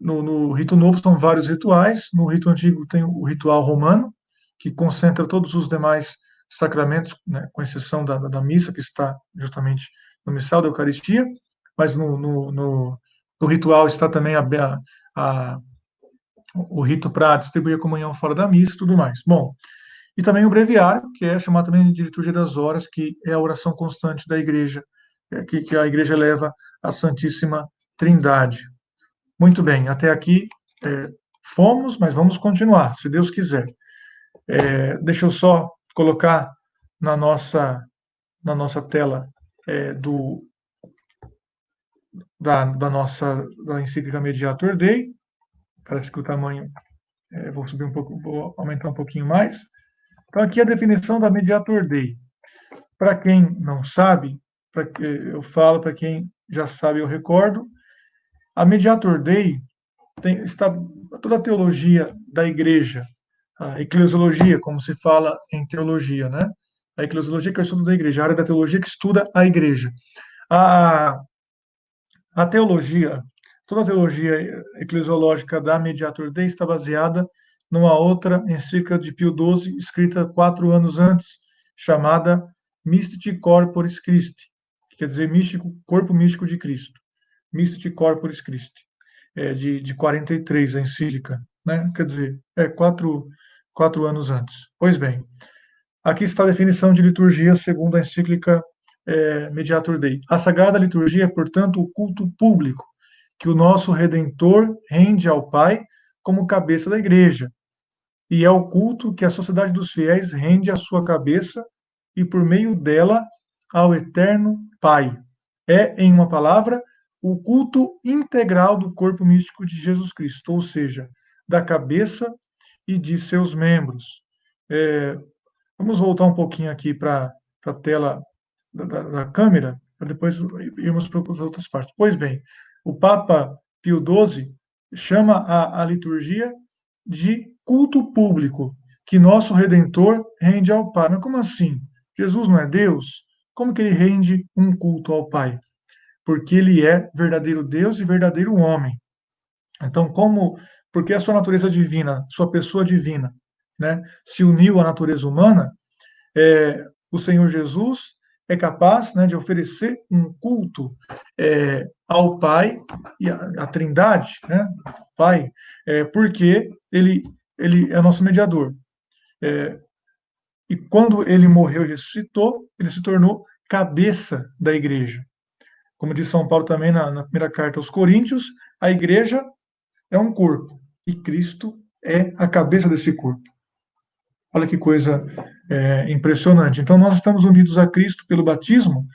no rito novo são vários rituais, no rito antigo tem o ritual romano, que concentra todos os demais sacramentos, né, com exceção da missa, que está justamente no missal da Eucaristia, mas no ritual está também a, o rito para distribuir a comunhão fora da missa e tudo mais. Bom, e também o breviário, que é chamado também de liturgia das horas, que é a oração constante da igreja, que a igreja leva à Santíssima Trindade. Muito bem, até aqui fomos, mas vamos continuar, se Deus quiser. Deixa eu só colocar na nossa tela da encíclica Mediator Dei. Parece que o tamanho, vou subir um pouco, vou aumentar um pouquinho mais. Então, aqui a definição da Mediator Dei. Para quem não sabe, eu falo, para quem já sabe, eu recordo. A Mediator Dei está toda a teologia da igreja, a eclesiologia, como se fala em teologia, né? A eclesiologia, que é o estudo da igreja, a área da teologia que estuda a igreja. A teologia, toda a teologia eclesiológica da Mediator Dei está baseada numa outra encíclica de Pio XII, escrita 4 anos antes, chamada Mystici Corporis Christi, que quer dizer corpo místico de Cristo. Mystici Corporis Christi, de 43, a encíclica, né? Quer dizer, 4 anos antes. Pois bem, aqui está a definição de liturgia segundo a encíclica Mediator Dei. A Sagrada Liturgia é, portanto, o culto público que o nosso Redentor rende ao Pai como cabeça da Igreja, e é o culto que a sociedade dos fiéis rende à sua cabeça e, por meio dela, ao Eterno Pai. É, em uma palavra, o culto integral do corpo místico de Jesus Cristo, ou seja, da cabeça e de seus membros. Vamos voltar um pouquinho aqui para a tela da câmera, para depois irmos para as outras partes. Pois bem, o Papa Pio XII chama a liturgia de culto público, que nosso Redentor rende ao Pai. Mas como assim? Jesus não é Deus? Como que ele rende um culto ao Pai? Porque ele é verdadeiro Deus e verdadeiro homem. Então, porque a sua natureza divina, sua pessoa divina, né, se uniu à natureza humana, o Senhor Jesus é capaz, né, de oferecer um culto ao Pai e à Trindade, né, Pai, porque ele é nosso mediador. E quando ele morreu e ressuscitou, ele se tornou cabeça da igreja. Como diz São Paulo também na primeira carta aos Coríntios, a igreja é um corpo e Cristo é a cabeça desse corpo. Olha que coisa impressionante. Então, nós estamos unidos a Cristo pelo batismo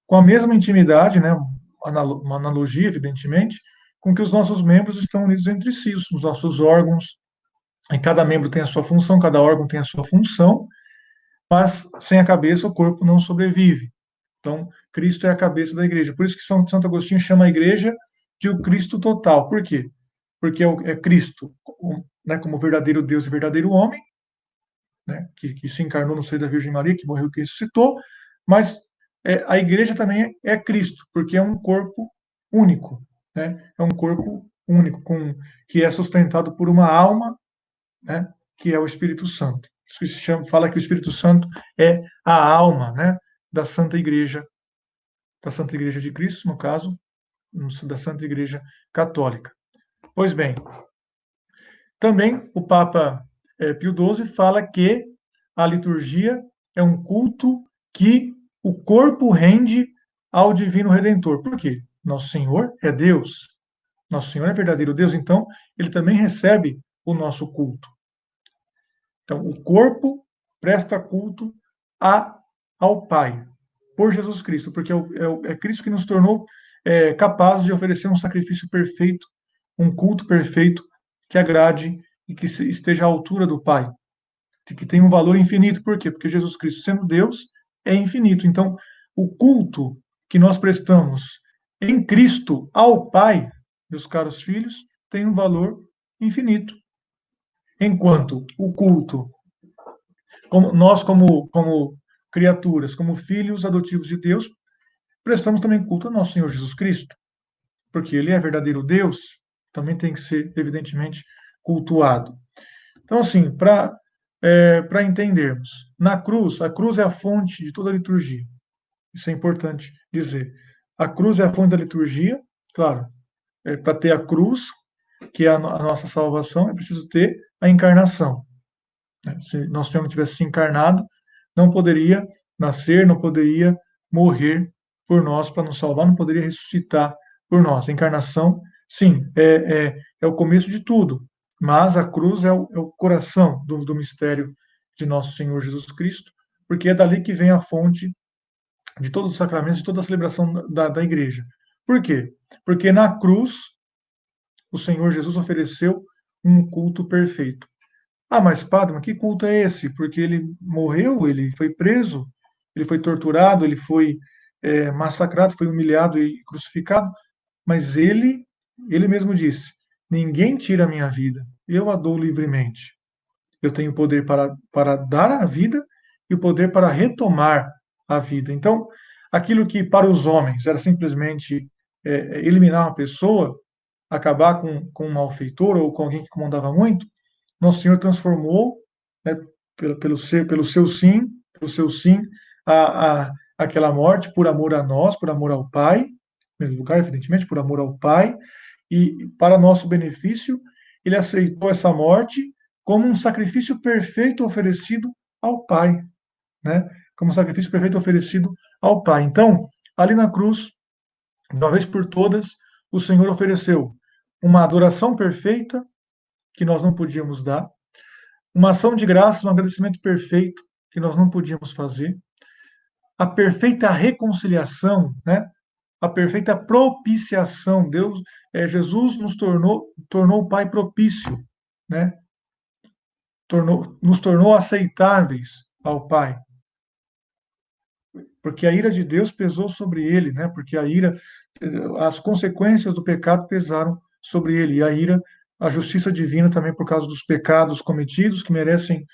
com a mesma intimidade, né, uma analogia, evidentemente, com que os nossos membros estão unidos entre si, os nossos órgãos, e cada membro tem a sua função, cada órgão tem a sua função, mas sem a cabeça o corpo não sobrevive. Então, Cristo é a cabeça da igreja. Por isso que Santo Agostinho chama a igreja de o Cristo total. Por quê? Porque é Cristo, né, como verdadeiro Deus e verdadeiro homem, né, que se encarnou no seio da Virgem Maria, que morreu e que ressuscitou, mas a igreja também é Cristo, porque é um corpo único, né? É um corpo único, que é sustentado por uma alma, né, que é o Espírito Santo. Isso se fala que o Espírito Santo é a alma, né, da Santa Igreja de Cristo, no caso, da Santa Igreja Católica. Pois bem, também o Papa Pio XII fala que a liturgia é um culto que o corpo rende ao divino Redentor. Por quê? Nosso Senhor é Deus. Nosso Senhor é verdadeiro Deus, então ele também recebe o nosso culto. Então, o corpo presta culto ao Pai, por Jesus Cristo, porque é Cristo que nos tornou capazes de oferecer um sacrifício perfeito, um culto perfeito, que agrade e que esteja à altura do Pai, que tem um valor infinito. Por quê? Porque Jesus Cristo, sendo Deus, é infinito. Então, o culto que nós prestamos em Cristo ao Pai, meus caros filhos, tem um valor infinito. Enquanto o culto, como criaturas, como filhos adotivos de Deus, prestamos também culto ao nosso Senhor Jesus Cristo, porque ele é verdadeiro Deus, também tem que ser, evidentemente, cultuado. Então, assim, para entendermos, na cruz, a cruz é a fonte de toda a liturgia. Isso é importante dizer. A cruz é a fonte da liturgia, claro. Para ter a cruz, que é a nossa salvação, é preciso ter a encarnação. Se nosso Senhor não tivesse se encarnado, não poderia nascer, não poderia morrer por nós para nos salvar, não poderia ressuscitar por nós. A encarnação, sim, é o começo de tudo, mas a cruz é o coração do mistério de nosso Senhor Jesus Cristo, porque é dali que vem a fonte de todos os sacramentos, de toda a celebração da igreja. Por quê? Porque na cruz, o Senhor Jesus ofereceu um culto perfeito. Ah, mas padre, mas que culto é esse? Porque ele morreu, ele foi preso, ele foi torturado, ele foi massacrado, foi humilhado e crucificado, mas ele mesmo disse: ninguém tira a minha vida, eu a dou livremente. Eu tenho o poder para dar a vida e o poder para retomar a vida. Então, aquilo que para os homens era simplesmente eliminar uma pessoa, acabar com um malfeitor ou com alguém que comandava muito, nosso Senhor transformou, né, pelo seu sim, aquela morte por amor a nós, por amor ao Pai, em primeiro lugar, evidentemente, por amor ao Pai, e para nosso benefício, ele aceitou essa morte como um sacrifício perfeito oferecido ao Pai, né? Como um sacrifício perfeito oferecido ao Pai. Então, ali na cruz, de uma vez por todas, o Senhor ofereceu uma adoração perfeita que nós não podíamos dar, uma ação de graças, um agradecimento perfeito que nós não podíamos fazer, a perfeita reconciliação, né? A perfeita propiciação. Jesus nos tornou o Pai propício, né? Nos tornou aceitáveis ao Pai, porque a ira de Deus pesou sobre ele, né? Porque as consequências do pecado pesaram sobre ele, e a justiça divina também por causa dos pecados cometidos, que merecem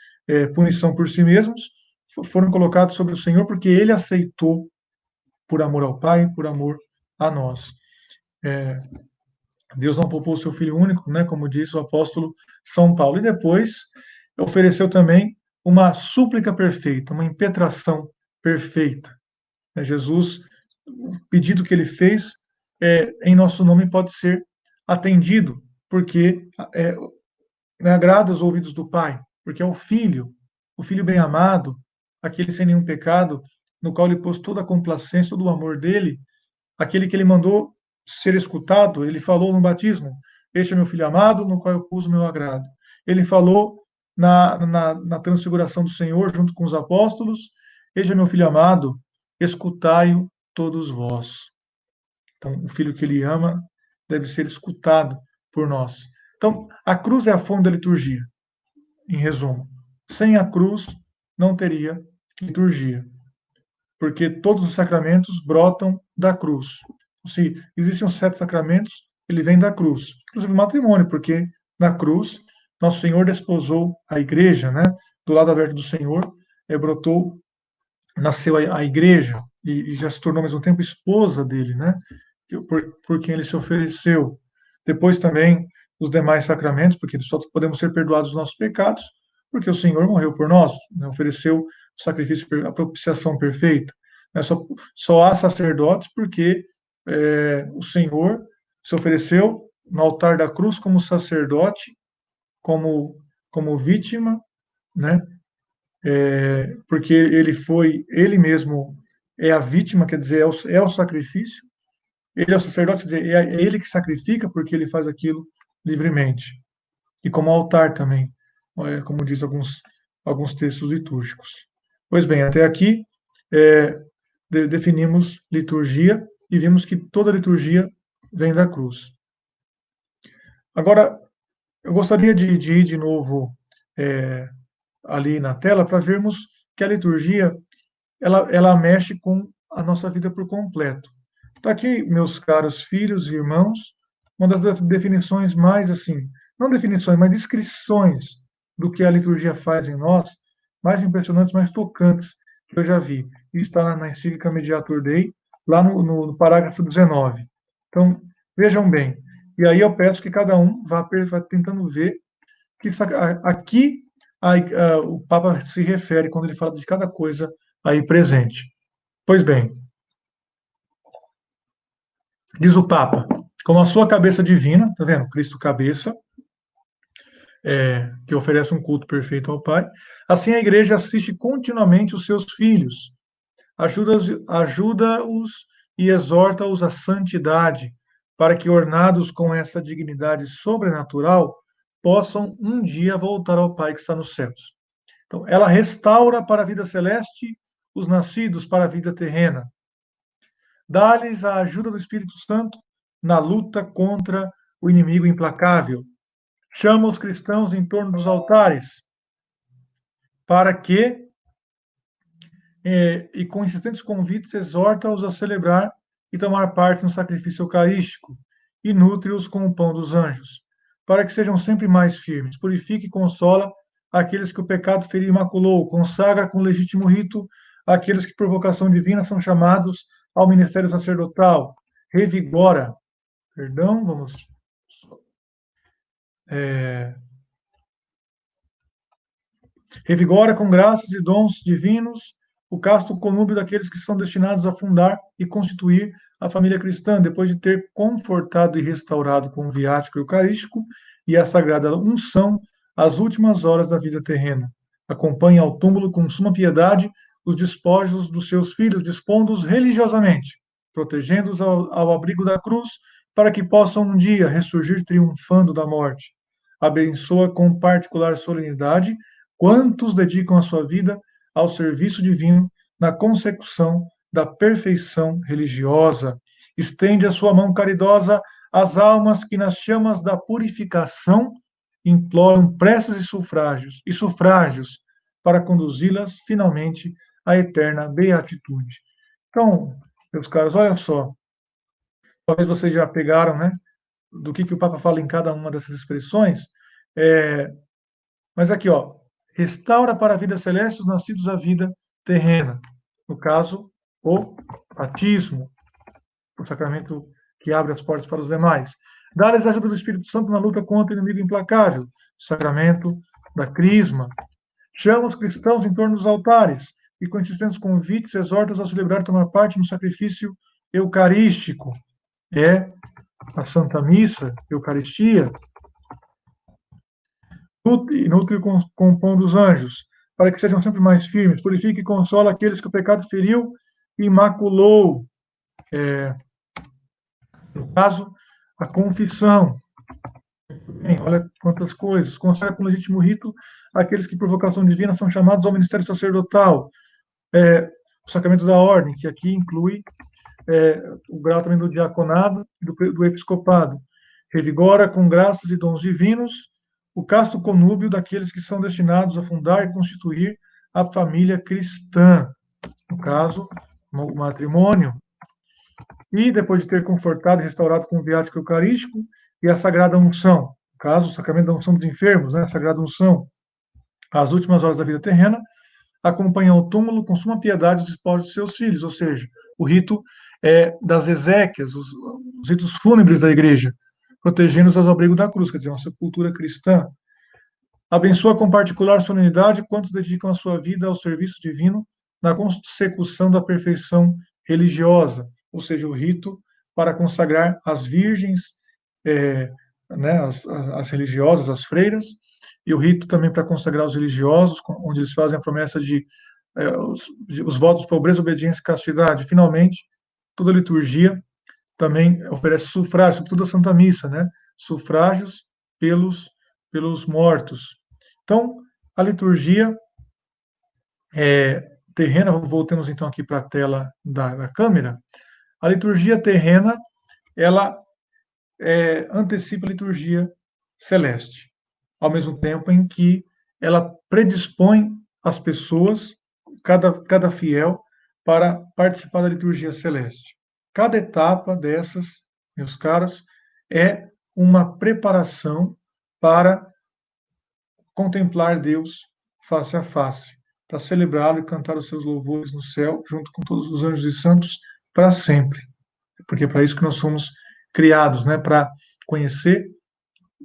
punição por si mesmos, foram colocados sobre o Senhor, porque ele aceitou por amor ao Pai, por amor a nós. Deus não poupou o seu Filho único, né? Como diz o apóstolo São Paulo. E depois ofereceu também uma súplica perfeita, uma impetração perfeita. Jesus, o pedido que ele fez em nosso nome pode ser atendido, porque agrada os ouvidos do Pai, porque é o Filho bem-amado, aquele sem nenhum pecado, no qual ele pôs toda a complacência, todo o amor dele, aquele que ele mandou ser escutado. Ele falou no batismo: este é meu Filho amado, no qual eu pus o meu agrado. Ele falou na transfiguração do Senhor, junto com os apóstolos: este é meu Filho amado, escutai-o todos vós. Então, o Filho que ele ama deve ser escutado por nós. Então, a cruz é a fonte da liturgia, em resumo. Sem a cruz, não teria liturgia, porque todos os sacramentos brotam da cruz. Se existem os 7 sacramentos, ele vem da cruz. Inclusive o matrimônio, porque na cruz, nosso Senhor desposou a igreja, né? Do lado aberto do Senhor, nasceu a igreja, e já se tornou ao mesmo tempo esposa dele, né? Por quem ele se ofereceu. Depois também os demais sacramentos, porque só podemos ser perdoados os nossos pecados, porque o Senhor morreu por nós, né? Ofereceu o sacrifício, a propiciação perfeita. Né? Só há sacerdotes porque o Senhor se ofereceu no altar da cruz como sacerdote, como vítima, né? Porque ele mesmo é a vítima, quer dizer, é o sacrifício. Ele é o sacerdote, quer dizer, é ele que sacrifica porque ele faz aquilo livremente. E como altar também, como diz alguns textos litúrgicos. Pois bem, até aqui é, definimos liturgia e vimos que toda liturgia vem da cruz. Agora, eu gostaria de ir de novo ali na tela para vermos que a liturgia ela mexe com a nossa vida por completo. Está aqui, meus caros filhos e irmãos, uma das definições mais assim, não definições, mas descrições do que a liturgia faz em nós, mais impressionantes, mais tocantes que eu já vi. E está na encíclica Mediator Dei, lá no parágrafo 19. Então, vejam bem. E aí eu peço que cada um vá tentando ver que aqui o Papa se refere quando ele fala de cada coisa aí presente. Pois bem, diz o Papa, como a sua cabeça divina, tá vendo? Cristo cabeça, que oferece um culto perfeito ao Pai, assim a igreja assiste continuamente os seus filhos, ajuda-os e exorta-os à santidade, para que, ornados com essa dignidade sobrenatural, possam um dia voltar ao Pai que está nos céus. Então, ela restaura para a vida celeste os nascidos para a vida terrena. Dá-lhes a ajuda do Espírito Santo na luta contra o inimigo implacável. Chama os cristãos em torno dos altares para que, e com insistentes convites, exorta-os a celebrar e tomar parte no sacrifício eucarístico e nutre-os com o pão dos anjos, para que sejam sempre mais firmes. Purifica e consola aqueles que o pecado feriu e maculou, consagra com legítimo rito aqueles que por vocação divina são chamados ao ministério sacerdotal, revigora, perdão, vamos revigora com graças e dons divinos o casto conúbio daqueles que são destinados a fundar e constituir a família cristã, depois de ter confortado e restaurado com o viático eucarístico e a sagrada unção as últimas horas da vida terrena. Acompanha ao túmulo com suma piedade os despojos dos seus filhos, dispondo-os religiosamente, protegendo-os ao abrigo da cruz, para que possam um dia ressurgir triunfando da morte. Abençoa com particular solenidade quantos dedicam a sua vida ao serviço divino na consecução da perfeição religiosa. Estende a sua mão caridosa às almas que nas chamas da purificação imploram preces e sufrágios para conduzi-las finalmente à eterna beatitude. Então, meus caros, olha só, talvez vocês já pegaram, né, do que o Papa fala em cada uma dessas expressões, mas aqui, ó, restaura para a vida celeste os nascidos à vida terrena. No caso, o batismo, o sacramento que abre as portas para os demais. Dá-lhes a ajuda do Espírito Santo na luta contra o inimigo implacável, o sacramento da crisma. Chama os cristãos em torno dos altares e, com insistentes convites, exorta-os a celebrar e tomar parte no sacrifício eucarístico. É a Santa Missa, Eucaristia, nutre com o pão dos anjos, para que sejam sempre mais firmes. Purifique e consola aqueles que o pecado feriu e maculou. No caso, a confissão. Bem, olha quantas coisas. Consagra com legítimo rito aqueles que, por vocação divina, são chamados ao ministério sacerdotal. O sacramento da ordem, que aqui inclui o grau também do diaconado e do episcopado. Revigora com graças e dons divinos o casto conúbio daqueles que são destinados a fundar e constituir a família cristã, no caso, o matrimônio. E, depois de ter confortado e restaurado com o viático eucarístico e a sagrada unção, no caso, o sacramento da unção dos enfermos, né, a sagrada unção, às últimas horas da vida terrena, acompanha o túmulo com suma piedade os despojos de seus filhos, ou seja, o rito das exéquias, os ritos fúnebres da igreja, protegendo-os ao abrigo da cruz, quer dizer, uma sepultura cristã. Abençoa com particular solenidade quantos dedicam a sua vida ao serviço divino na consecução da perfeição religiosa, ou seja, o rito para consagrar as virgens, né, as religiosas, as freiras, e o rito também para consagrar os religiosos, onde eles fazem a promessa de os votos de pobreza, obediência e castidade. Finalmente, toda liturgia também oferece sufrágio, sobretudo a Santa Missa, né? Sufrágios pelos mortos. Então, a liturgia terrena, voltemos então aqui para a tela da câmera, a liturgia terrena, ela antecipa a liturgia celeste, ao mesmo tempo em que ela predispõe as pessoas, cada fiel, para participar da liturgia celeste. Cada etapa dessas, meus caros, é uma preparação para contemplar Deus face a face, para celebrá-lo e cantar os seus louvores no céu, junto com todos os anjos e santos, para sempre. Porque é para isso que nós somos criados, né? Para conhecer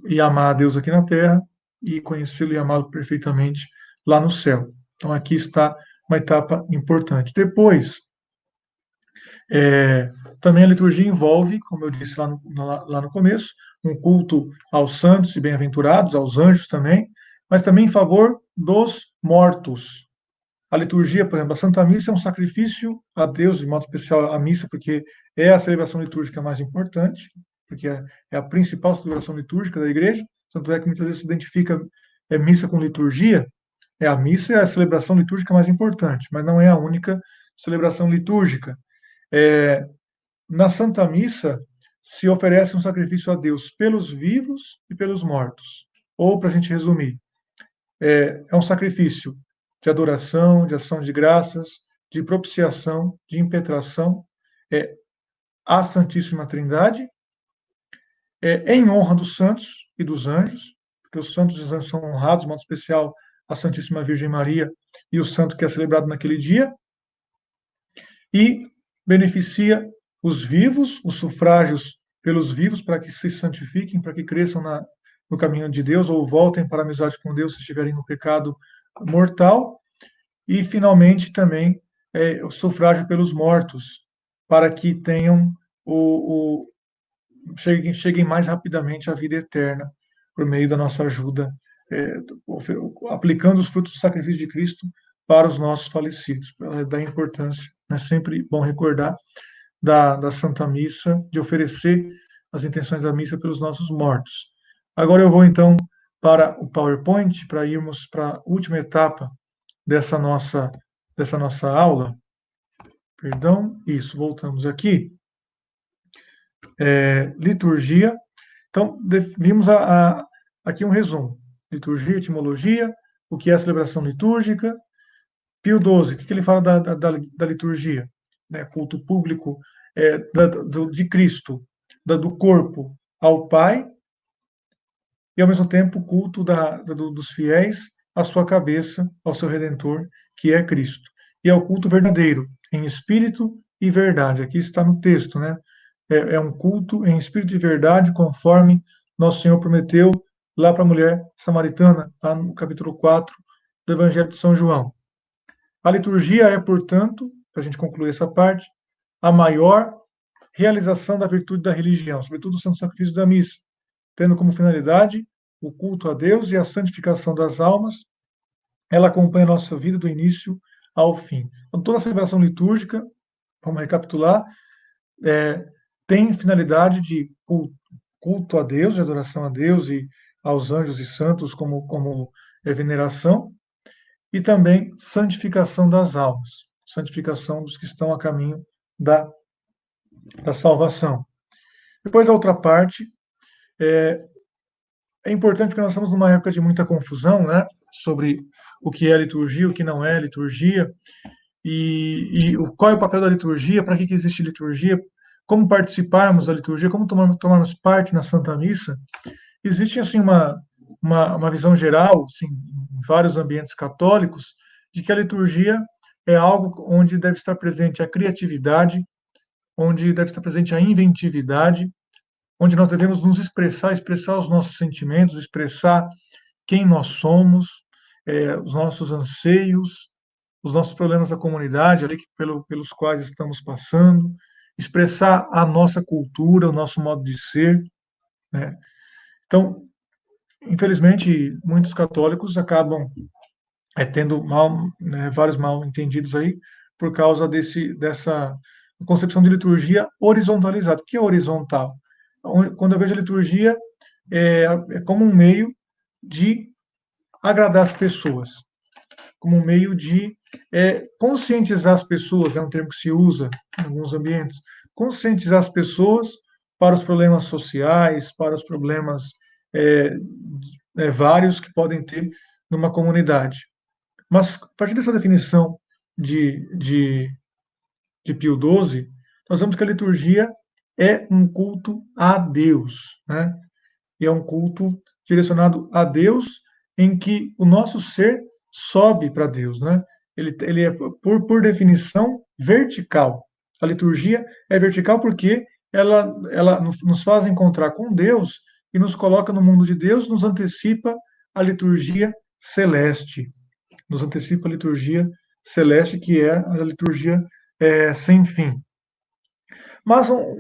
e amar a Deus aqui na terra e conhecê-lo e amá-lo perfeitamente lá no céu. Então aqui está uma etapa importante. Depois, também a liturgia envolve, como eu disse lá no começo, um culto aos santos e bem-aventurados, aos anjos também, mas também em favor dos mortos. A liturgia, por exemplo, a Santa Missa é um sacrifício a Deus, de modo especial a missa, porque é a celebração litúrgica mais importante, porque é a principal celebração litúrgica da igreja, tanto é que muitas vezes se identifica missa com liturgia, a missa é a celebração litúrgica mais importante, mas não é a única celebração litúrgica. Na Santa Missa se oferece um sacrifício a Deus pelos vivos e pelos mortos. Ou, para a gente resumir, é um sacrifício de adoração, de ação de graças, de propiciação, de impetração à Santíssima Trindade, em honra dos santos e dos anjos, porque os santos e os anjos são honrados, de modo especial a Santíssima Virgem Maria e o santo que é celebrado naquele dia, e beneficia os vivos, os sufrágios pelos vivos, para que se santifiquem, para que cresçam no caminho de Deus, ou voltem para a amizade com Deus se estiverem no pecado mortal, e finalmente também o sufrágio pelos mortos, para que tenham cheguem mais rapidamente à vida eterna, por meio da nossa ajuda, aplicando os frutos do sacrifício de Cristo para os nossos falecidos. Da importância, é sempre bom recordar da Santa Missa, de oferecer as intenções da missa pelos nossos mortos. Agora eu vou então para o PowerPoint, para irmos para a última etapa dessa nossa aula. Perdão, isso, voltamos aqui. Liturgia. Então, vimos aqui um resumo. Liturgia, etimologia, o que é a celebração litúrgica. Pio XII, o que ele fala da liturgia? Culto público de Cristo, do corpo ao Pai, e ao mesmo tempo culto dos fiéis à sua cabeça, ao seu Redentor, que é Cristo. E é o culto verdadeiro, em espírito e verdade. Aqui está no texto, né? É um culto em espírito e verdade, conforme Nosso Senhor prometeu lá para a mulher samaritana, lá no capítulo 4 do Evangelho de São João. A liturgia é, portanto, para a gente concluir essa parte, a maior realização da virtude da religião, sobretudo o santo sacrifício da missa, tendo como finalidade o culto a Deus e a santificação das almas. Ela acompanha a nossa vida do início ao fim. Então, toda a celebração litúrgica, vamos recapitular, tem finalidade de culto a Deus, de adoração a Deus e aos anjos e santos como veneração, e também santificação das almas, santificação dos que estão a caminho da salvação. Depois, a outra parte, é importante porque nós estamos numa época de muita confusão, né, sobre o que é liturgia, o que não é liturgia, e qual é o papel da liturgia, para que existe liturgia, como participarmos da liturgia, como tomarmos parte na Santa Missa. Existe assim uma visão geral, assim, em vários ambientes católicos, de que a liturgia é algo onde deve estar presente a criatividade, onde deve estar presente a inventividade, onde nós devemos nos expressar os nossos sentimentos, expressar quem nós somos, os nossos anseios, os nossos problemas da comunidade, ali pelos quais estamos passando, expressar a nossa cultura, o nosso modo de ser, né? Então, infelizmente, muitos católicos acabam tendo vários mal entendidos aí, por causa dessa concepção de liturgia horizontalizada. O que é horizontal? Quando eu vejo a liturgia, é como um meio de agradar as pessoas, como um meio de conscientizar as pessoas, é um termo que se usa em alguns ambientes, conscientizar as pessoas para os problemas sociais, para os problemas é, vários que podem ter numa comunidade. Mas, a partir dessa definição de, de, de Pio XII, nós vemos que a liturgia é um culto a Deus, né? E é um culto direcionado a Deus, em que o nosso ser sobe para Deus, né? Ele é, por definição, vertical. A liturgia é vertical porque ela nos faz encontrar com Deus e nos coloca no mundo de Deus, nos antecipa a liturgia celeste, nos antecipa a liturgia celeste, que é a liturgia sem fim. Mas o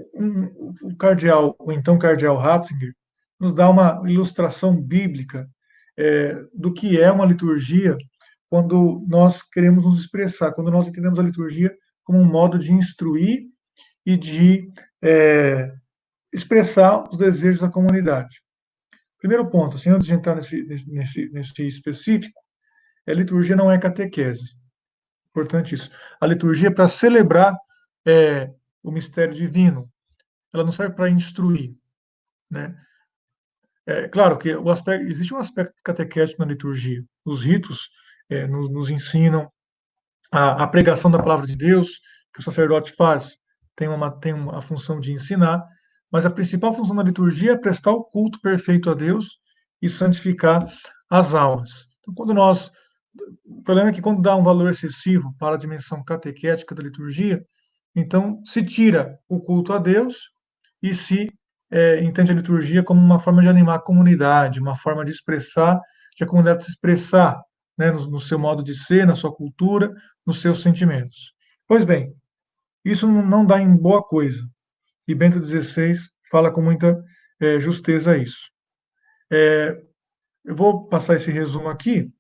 então cardeal Ratzinger, nos dá uma ilustração bíblica do que é uma liturgia quando nós queremos nos expressar, quando nós entendemos a liturgia como um modo de instruir e de expressar os desejos da comunidade. Primeiro ponto, assim, antes de entrar nesse específico, a liturgia não é catequese. Importante isso. A liturgia é para celebrar o mistério divino. Ela não serve para instruir, né? É claro que existe um aspecto catequético na liturgia. Os ritos nos ensinam a pregação da palavra de Deus, que o sacerdote faz, tem uma função de ensinar, mas a principal função da liturgia é prestar o culto perfeito a Deus e santificar as almas. Então, o problema é que quando dá um valor excessivo para a dimensão catequética da liturgia, então se tira o culto a Deus e se entende a liturgia como uma forma de animar a comunidade, uma forma de expressar, de a comunidade se expressar, né, no seu modo de ser, na sua cultura, nos seus sentimentos. Pois bem, isso não dá em boa coisa. E Bento XVI fala com muita justeza isso. Eu vou passar esse resumo aqui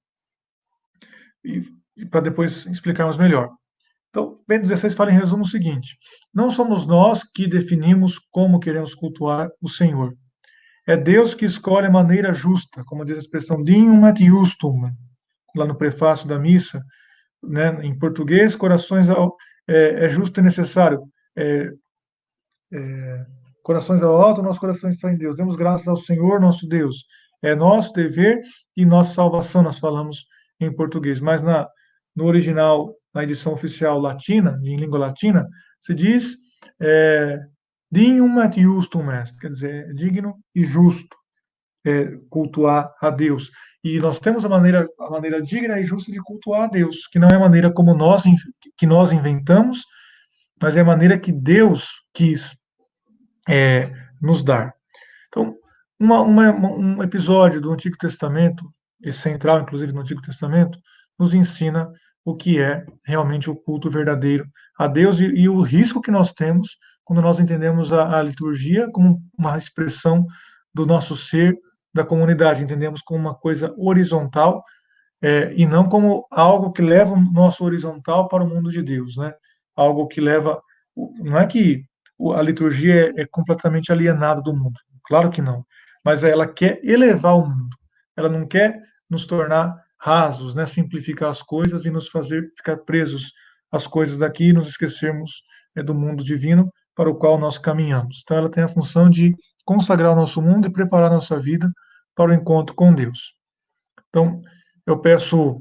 para depois explicarmos melhor. Então, Bento XVI fala em resumo o seguinte: não somos nós que definimos como queremos cultuar o Senhor. É Deus que escolhe a maneira justa, como diz a expressão Dignum et Justum, lá no prefácio da missa, né, em português, é justo e necessário. Corações ao alto, nosso coração está em Deus. Demos graças ao Senhor, nosso Deus. É nosso dever e nossa salvação, nós falamos em português. Mas no original, na edição oficial latina, em língua latina, se diz dignum et justum est, quer dizer, é digno e justo cultuar a Deus. E nós temos a maneira digna e justa de cultuar a Deus, que não é a maneira como que nós inventamos, mas é a maneira que Deus quis nos dar. Então, um episódio do Antigo Testamento, central, inclusive, no Antigo Testamento, nos ensina o que é realmente o culto verdadeiro a Deus e o risco que nós temos quando nós entendemos a liturgia como uma expressão do nosso ser, da comunidade, entendemos como uma coisa horizontal e não como algo que leva o nosso horizontal para o mundo de Deus, né? Algo que leva, não é que a liturgia é completamente alienada do mundo, claro que não, mas ela quer elevar o mundo, ela não quer nos tornar rasos, né? Simplificar as coisas e nos fazer ficar presos às coisas daqui e nos esquecermos do mundo divino para o qual nós caminhamos. Então ela tem a função de consagrar o nosso mundo e preparar a nossa vida para o encontro com Deus. Então, eu peço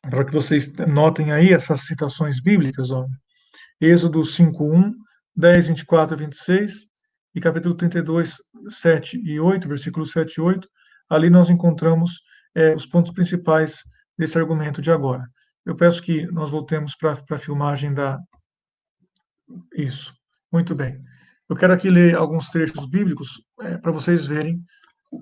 para que vocês notem aí essas citações bíblicas, ó. Êxodo 5:1, 10, 24 a 26, e capítulo 32, 7 e 8, versículos 7 e 8. Ali nós encontramos os pontos principais desse argumento de agora. Eu peço que nós voltemos para a filmagem da... Isso, muito bem. Eu quero aqui ler alguns trechos bíblicos para vocês verem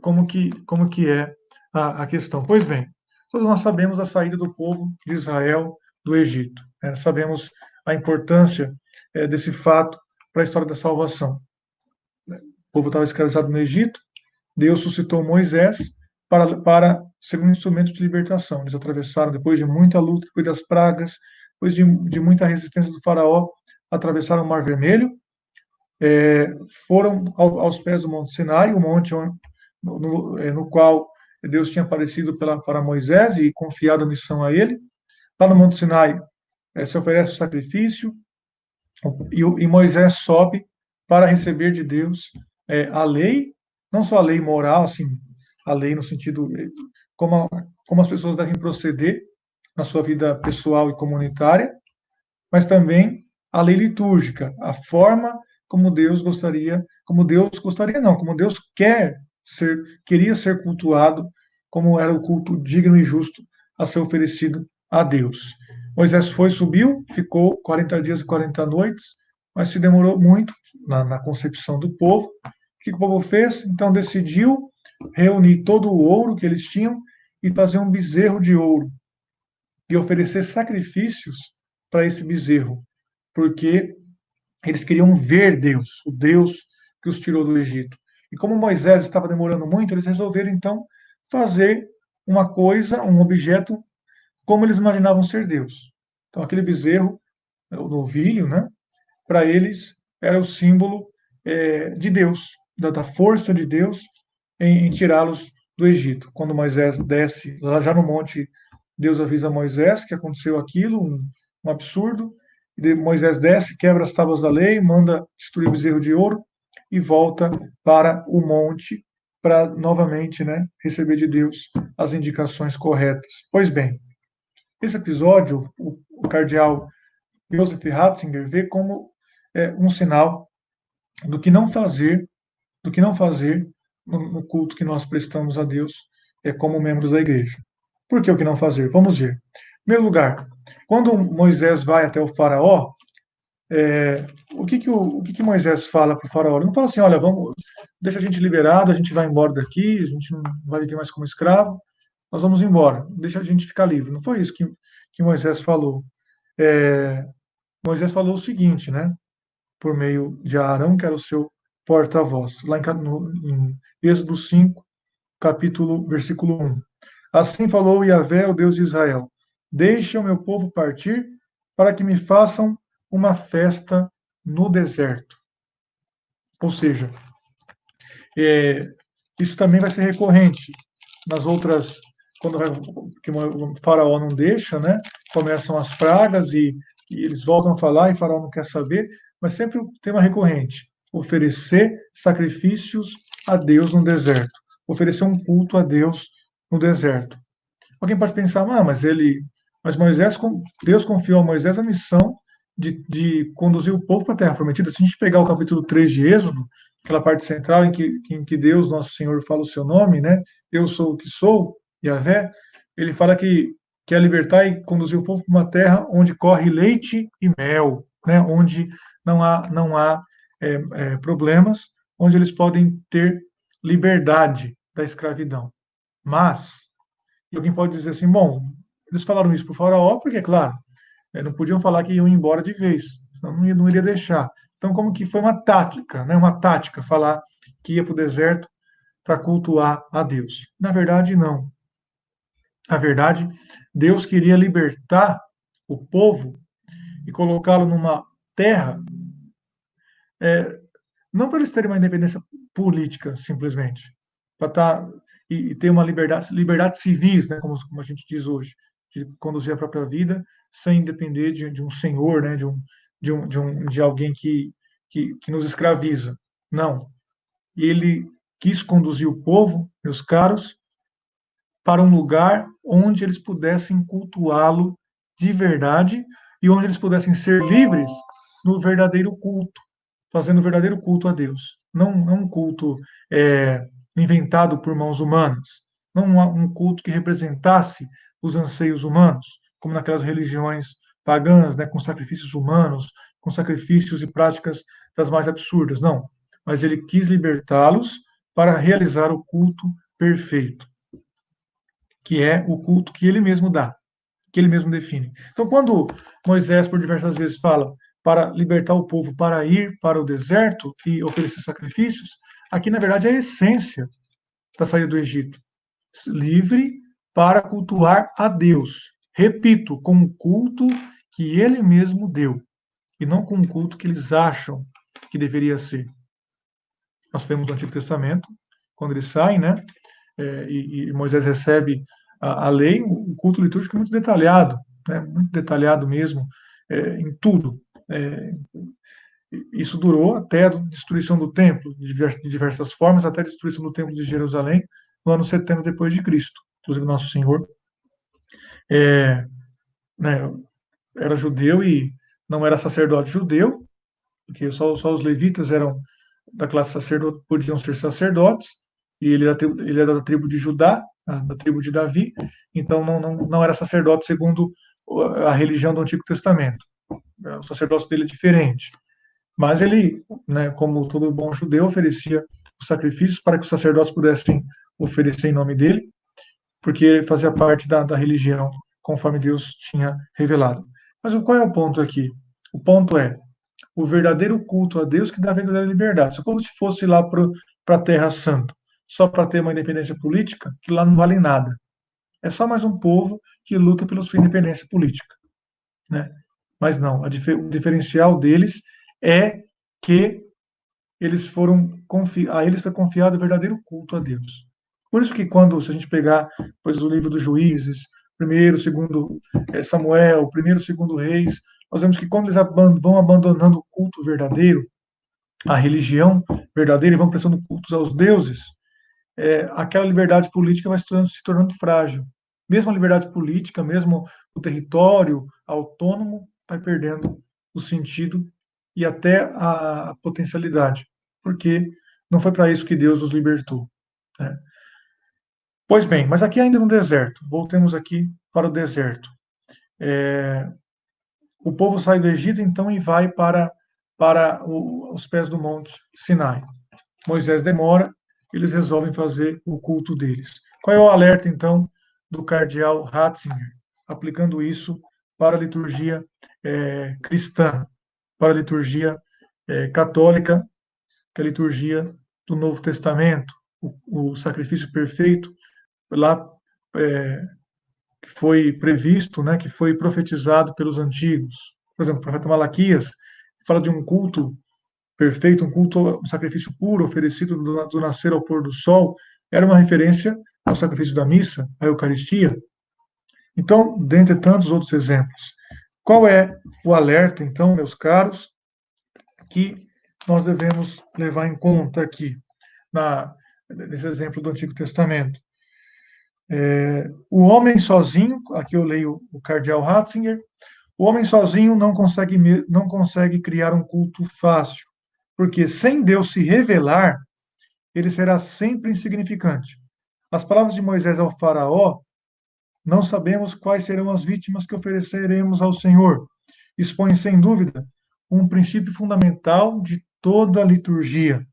como que é a questão. Pois bem, todos nós sabemos a saída do povo de Israel do Egito. Sabemos a importância desse fato para a história da salvação. O povo estava escravizado no Egito, Deus suscitou Moisés para ser um instrumento de libertação. Eles atravessaram, depois de muita luta, depois das pragas, depois de muita resistência do faraó, atravessaram o Mar Vermelho, foram aos pés do Monte Sinai, o monte no qual Deus tinha aparecido para Moisés e confiado a missão a ele. Lá no Monte Sinai se oferece o sacrifício, e Moisés sobe para receber de Deus a lei, não só a lei moral, assim, a lei no sentido como as pessoas devem proceder na sua vida pessoal e comunitária, mas também a lei litúrgica, a forma como Deus gostaria, como Deus queria ser cultuado, como era o culto digno e justo a ser oferecido a Deus. Moisés subiu, ficou 40 dias e 40 noites, mas se demorou muito na concepção do povo. O que o povo fez? Então decidiu reunir todo o ouro que eles tinham e fazer um bezerro de ouro e oferecer sacrifícios para esse bezerro, porque eles queriam ver Deus, o Deus que os tirou do Egito. E como Moisés estava demorando muito, eles resolveram então fazer uma coisa, um objeto, como eles imaginavam ser Deus. Então aquele bezerro, o novilho, né, para eles era o símbolo de Deus, da força de Deus em tirá-los do Egito. Quando Moisés desce, lá já no monte, Deus avisa Moisés que aconteceu aquilo, um absurdo. E Moisés desce, quebra as tábuas da lei, manda destruir o bezerro de ouro e volta para o monte para novamente, né, receber de Deus as indicações corretas. Pois bem, esse episódio, o cardeal Joseph Ratzinger vê como um sinal do que não fazer, no culto que nós prestamos a Deus como membros da igreja. Por que o que não fazer? Vamos ver. Em primeiro lugar, quando Moisés vai até o faraó, o que Moisés fala para o faraó? Ele não fala assim, olha, deixa a gente liberado, a gente vai embora daqui, a gente não vai viver mais como escravo, nós vamos embora, deixa a gente ficar livre. Não foi isso que Moisés falou. Moisés falou o seguinte, né? Por meio de Arão, que era o seu porta-voz, lá em Êxodo 5, versículo 1. Assim falou Yahvé, o Deus de Israel: Deixa o meu povo partir, para que me façam uma festa no deserto. Ou seja, isso também vai ser recorrente nas outras, que o faraó não deixa, né? Começam as pragas e eles voltam a falar e o faraó não quer saber, mas sempre o tema recorrente: oferecer sacrifícios a Deus no deserto, oferecer um culto a Deus no deserto. Alguém pode pensar, mas Deus confiou a Moisés a missão de conduzir o povo para a Terra Prometida. Se a gente pegar o capítulo 3 de Êxodo, aquela parte central em que Deus, nosso Senhor, fala o seu nome, né? Eu sou o que sou, Yahvé, ele fala que quer libertar e conduzir o povo para uma terra onde corre leite e mel, né? Onde não há problemas, onde eles podem ter liberdade da escravidão. Mas, e alguém pode dizer assim, bom, eles falaram isso para o faraó, porque, claro, não podiam falar que iam embora de vez, senão não iria deixar. Então, como que foi uma tática, né? Uma tática falar que ia para o deserto para cultuar a Deus. Na verdade, não. Na verdade, Deus queria libertar o povo e colocá-lo numa terra, não para eles terem uma independência política, simplesmente, para e ter uma liberdade civis, né, como a gente diz hoje, de conduzir a própria vida sem depender de um senhor, né, de alguém que nos escraviza. Não. Ele quis conduzir o povo, meus caros, para um lugar onde eles pudessem cultuá-lo de verdade e onde eles pudessem ser livres no verdadeiro culto, fazendo o verdadeiro culto a Deus. Não um culto inventado por mãos humanas, não um culto que representasse os anseios humanos, como naquelas religiões pagãs, né, com sacrifícios humanos, com sacrifícios e práticas das mais absurdas, não. Mas ele quis libertá-los para realizar o culto perfeito, que é o culto que ele mesmo dá, que ele mesmo define. Então, quando Moisés, por diversas vezes, fala para libertar o povo para ir para o deserto e oferecer sacrifícios, aqui, na verdade, é a essência da saída do Egito. livre para cultuar a Deus. Repito, com o culto que ele mesmo deu, e não com o culto que eles acham que deveria ser. Nós vemos no Antigo Testamento, quando eles saem, né, e Moisés recebe a lei, o culto litúrgico é muito detalhado, né, muito detalhado mesmo, em tudo. Isso durou até a destruição do templo, de diversas formas, até a destruição do templo de Jerusalém, no ano 70 depois de Cristo. Inclusive, Nosso Senhor né, era judeu e não era sacerdote judeu, porque só os levitas eram da classe sacerdote, podiam ser sacerdotes, e ele era da tribo de Judá, da tribo de Davi, então não era sacerdote segundo a religião do Antigo Testamento. O sacerdócio dele é diferente. Mas ele, né, como todo bom judeu, oferecia os sacrifícios para que os sacerdotes pudessem oferecer em nome dele, porque ele fazia parte da religião conforme Deus tinha revelado. Mas qual é o ponto aqui? O ponto é o verdadeiro culto a Deus que dá a verdadeira liberdade. Se como se fosse lá para a Terra Santa, só para ter uma independência política, que lá não vale nada. É só mais um povo que luta pela sua independência política, né? Mas não, o diferencial deles é que a eles foi confiado o verdadeiro culto a Deus. Por isso que quando, se a gente pegar, pois, o livro dos Juízes, primeiro, segundo Samuel, primeiro, segundo Reis, nós vemos que quando eles vão abandonando o culto verdadeiro, a religião verdadeira, e vão prestando cultos aos deuses, aquela liberdade política vai se tornando frágil. Mesmo a liberdade política, mesmo o território autônomo, vai perdendo o sentido e até a potencialidade, porque não foi para isso que Deus os libertou, né? Pois bem, mas aqui ainda no deserto, voltemos aqui para o deserto. O povo sai do Egito, então, e vai para os pés do monte Sinai. Moisés demora, eles resolvem fazer o culto deles. Qual é o alerta, então, do cardeal Ratzinger, aplicando isso para a liturgia cristã, para a liturgia católica, que é a liturgia do Novo Testamento, o sacrifício perfeito, lá que foi previsto, né, que foi profetizado pelos antigos. Por exemplo, o profeta Malaquias fala de um culto perfeito, um culto, um sacrifício puro oferecido do nascer ao pôr do sol, era uma referência ao sacrifício da missa, à Eucaristia. Então, dentre tantos outros exemplos, qual é o alerta, então, meus caros, que nós devemos levar em conta aqui, nesse exemplo do Antigo Testamento? O homem sozinho, aqui eu leio o cardeal Ratzinger, o homem sozinho não consegue criar um culto fácil, porque sem Deus se revelar, ele será sempre insignificante. As palavras de Moisés ao faraó, não sabemos quais serão as vítimas que ofereceremos ao Senhor, expõe sem dúvida um princípio fundamental de toda a liturgia.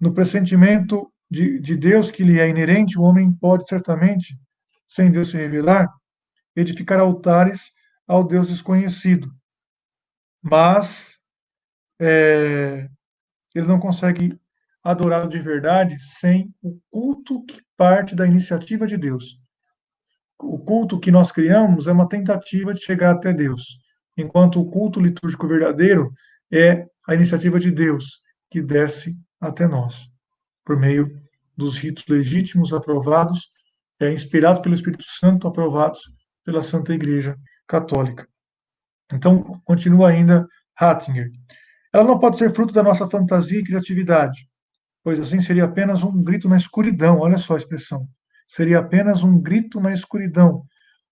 No pressentimento de Deus que lhe é inerente, o homem pode certamente, sem Deus se revelar, edificar altares ao Deus desconhecido. Mas ele não consegue adorá-lo de verdade sem o culto que parte da iniciativa de Deus. O culto que nós criamos é uma tentativa de chegar até Deus, enquanto o culto litúrgico verdadeiro é a iniciativa de Deus que desce até nós, por meio dos ritos legítimos aprovados, inspirados pelo Espírito Santo, aprovados pela Santa Igreja Católica. Então, continua ainda Ratzinger. Ela não pode ser fruto da nossa fantasia e criatividade, pois assim seria apenas um grito na escuridão, olha só a expressão. Seria apenas um grito na escuridão,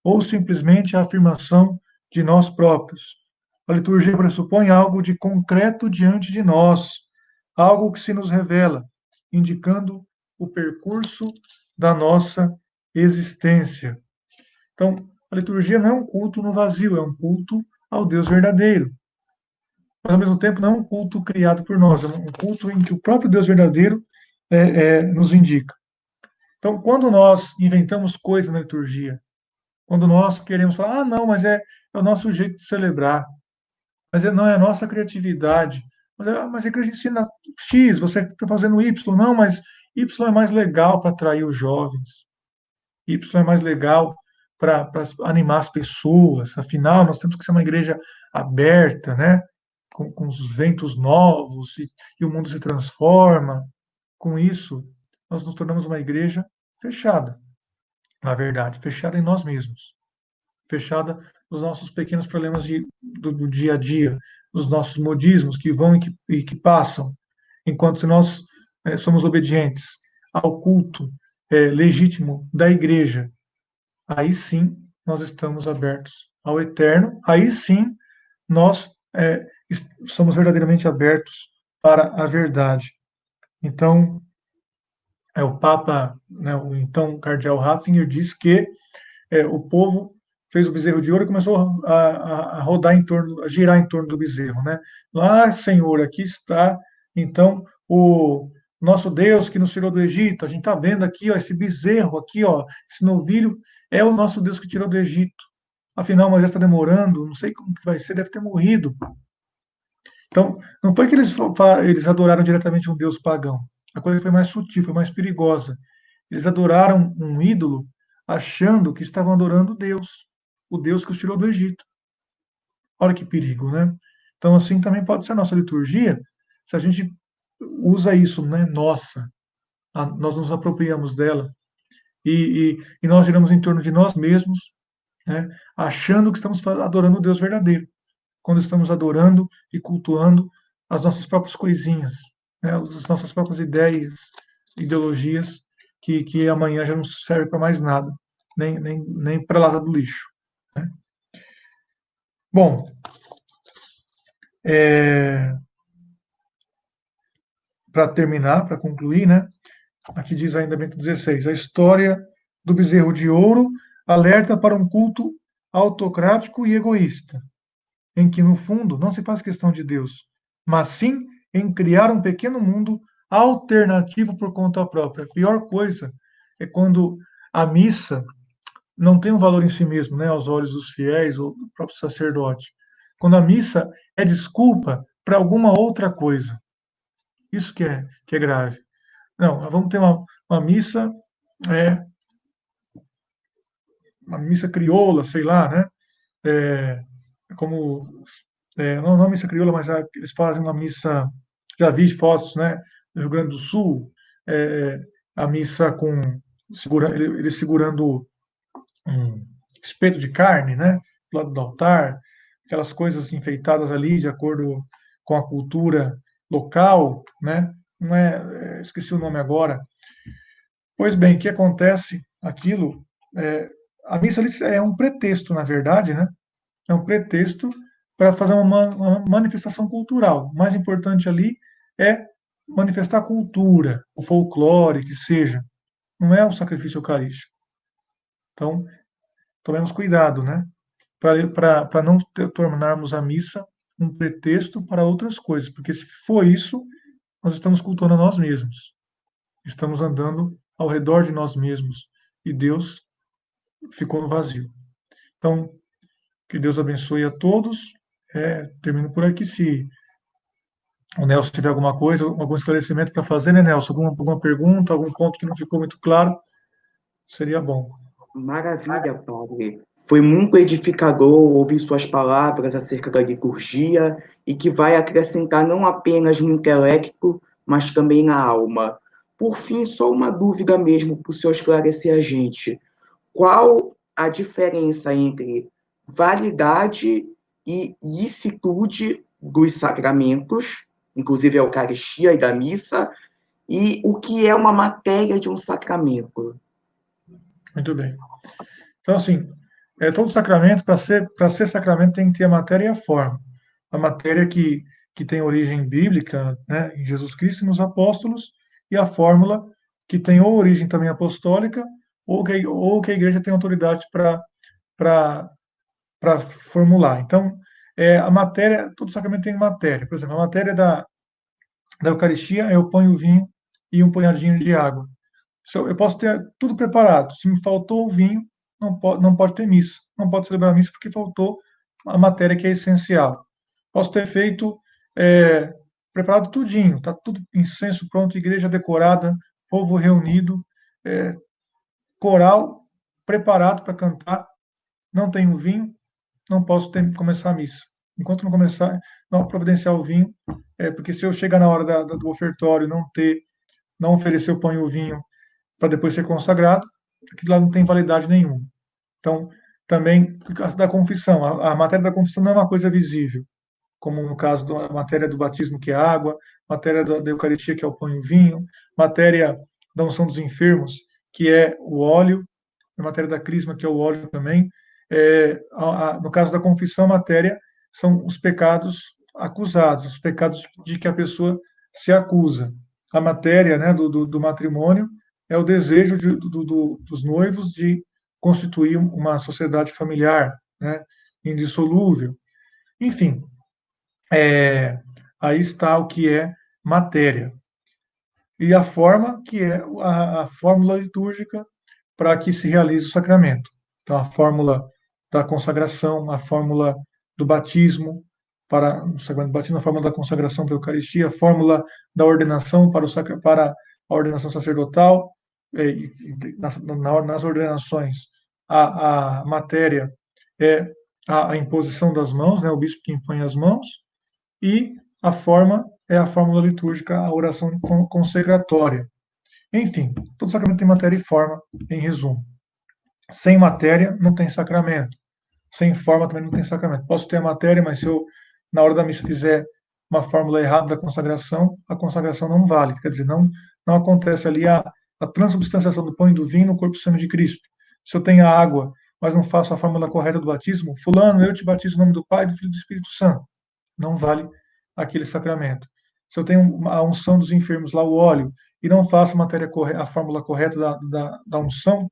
ou simplesmente a afirmação de nós próprios. A liturgia pressupõe algo de concreto diante de nós, algo que se nos revela, indicando o percurso da nossa existência. Então, a liturgia não é um culto no vazio, é um culto ao Deus verdadeiro. Mas, ao mesmo tempo, não é um culto criado por nós, é um culto em que o próprio Deus verdadeiro nos indica. Então, quando nós inventamos coisas na liturgia, quando nós queremos falar, não, mas é o nosso jeito de celebrar, mas não é a nossa criatividade, mas é que a gente ensina X, você está fazendo Y, não, mas Y é mais legal para atrair os jovens. Y é mais legal para animar as pessoas. Afinal, nós temos que ser uma igreja aberta, né? Com os ventos novos e o mundo se transforma. Com isso, nós nos tornamos uma igreja fechada, na verdade, fechada em nós mesmos, fechada nos nossos pequenos problemas do dia a dia, nos nossos modismos que vão e que passam, enquanto se nós somos obedientes ao culto legítimo da igreja, aí sim nós estamos abertos ao eterno, aí sim nós somos verdadeiramente abertos para a verdade. Então, o Papa, né, o então Cardeal Ratzinger, diz que o povo fez o bezerro de ouro e começou a rodar em torno, a girar em torno do bezerro, né? Lá, Senhor, aqui está, então, o nosso Deus que nos tirou do Egito. A gente está vendo aqui, ó, esse bezerro aqui, ó, esse novilho é o nosso Deus que tirou do Egito. Afinal, Moisés está demorando, não sei como que vai ser, deve ter morrido. Então, não foi que eles adoraram diretamente um Deus pagão. A coisa foi mais sutil, foi mais perigosa. Eles adoraram um ídolo achando que estavam adorando Deus, o Deus que os tirou do Egito. Olha que perigo, né? Então, assim também pode ser a nossa liturgia, se a gente usa isso, né? Nossa, nós nos apropriamos dela e nós giramos em torno de nós mesmos, né? Achando que estamos adorando o Deus verdadeiro, quando estamos adorando e cultuando as nossas próprias coisinhas, né? As nossas próprias ideias, ideologias, que amanhã já não serve para mais nada, nem para lata do lixo. Né? Bom, para terminar, para concluir, né? Aqui diz ainda Bento XVI, a história do bezerro de ouro alerta para um culto autocrático e egoísta, em que, no fundo, não se faz questão de Deus, mas sim em criar um pequeno mundo alternativo por conta própria. A pior coisa é quando a missa não tem um valor em si mesmo, né, aos olhos dos fiéis ou do próprio sacerdote. Quando a missa é desculpa para alguma outra coisa. Isso que é grave. Não, nós vamos ter uma missa, é, uma missa crioula, sei lá, né? É, como não missa crioula, mas eles fazem uma missa, já vi fotos, né, no Rio Grande do Sul, é, a missa com ele segurando um espeto de carne, né, do lado do altar, aquelas coisas enfeitadas ali de acordo com a cultura local, né, não esqueci o nome agora. Pois bem, o que acontece? Aquilo, a missa ali é um pretexto, na verdade, né, é um pretexto para fazer uma manifestação cultural. O mais importante ali é manifestar a cultura, o folclore, que seja. Não é o sacrifício eucarístico. Então, tomemos cuidado, né? Para não tornarmos a missa um pretexto para outras coisas, porque se for isso, nós estamos cultuando a nós mesmos. Estamos andando ao redor de nós mesmos e Deus ficou no vazio. Então, que Deus abençoe a todos. Termino por aqui. Se o Nelson tiver alguma coisa, algum esclarecimento para fazer, né, Nelson? Alguma pergunta, algum ponto que não ficou muito claro, seria bom. Maravilha, padre. Foi muito edificador ouvir suas palavras acerca da liturgia e que vai acrescentar não apenas no intelecto, mas também na alma. Por fim, só uma dúvida mesmo para o senhor esclarecer a gente. Qual a diferença entre validade e licitude dos sacramentos, inclusive a Eucaristia e da missa, e o que é uma matéria de um sacramento? Muito bem. Então, assim, todo sacramento, para ser sacramento, tem que ter a matéria e a forma. A matéria que tem origem bíblica, né, em Jesus Cristo e nos apóstolos, e a fórmula que tem ou origem também apostólica, ou que a igreja tem autoridade para formular. Então, a matéria, todo sacramento tem matéria. Por exemplo, a matéria da Eucaristia, eu ponho o vinho e um punhadinho de água. Eu posso ter tudo preparado. Se me faltou o vinho, não pode ter missa. Não pode celebrar a missa porque faltou a matéria que é essencial. Posso ter feito, preparado tudinho, está tudo incenso pronto, igreja decorada, povo reunido, coral, preparado para cantar, não tenho vinho, não posso começar a missa. Enquanto não providenciar o vinho, porque se eu chegar na hora do ofertório, não oferecer o pão e o vinho para depois ser consagrado, aquilo lá não tem validade nenhuma. Então, também, por causa da confissão, a matéria da confissão não é uma coisa visível, como no caso da matéria do batismo, que é a água, matéria da Eucaristia, que é o pão e o vinho, matéria da unção dos enfermos, que é o óleo, a matéria da crisma, que é o óleo também. No caso da confissão, a matéria são os pecados acusados, os pecados de que a pessoa se acusa. A matéria, né, do matrimônio é o desejo dos noivos de constituir uma sociedade familiar, né, indissolúvel. Enfim, aí está o que é matéria. E a forma, que é a fórmula litúrgica para que se realize o sacramento. Então, a fórmula da consagração, a fórmula do batismo, para o sacramento do batismo, a fórmula da consagração para a Eucaristia, a fórmula da ordenação para a ordenação sacerdotal, nas ordenações, a matéria é a imposição das mãos, né, o bispo que impõe as mãos, e a forma é a fórmula litúrgica, a oração consecratória. Enfim, todo sacramento tem matéria e forma, em resumo. Sem matéria, não tem sacramento. Sem forma, também não tem sacramento. Posso ter a matéria, mas se eu, na hora da missa, fizer uma fórmula errada da consagração, a consagração não vale. Quer dizer, não acontece ali a transubstanciação do pão e do vinho no corpo e sangue de Cristo. Se eu tenho a água, mas não faço a fórmula correta do batismo, fulano, eu te batizo em nome do Pai, do Filho e do Espírito Santo. Não vale aquele sacramento. Se eu tenho a unção dos enfermos lá, o óleo, e não faço a fórmula correta da unção,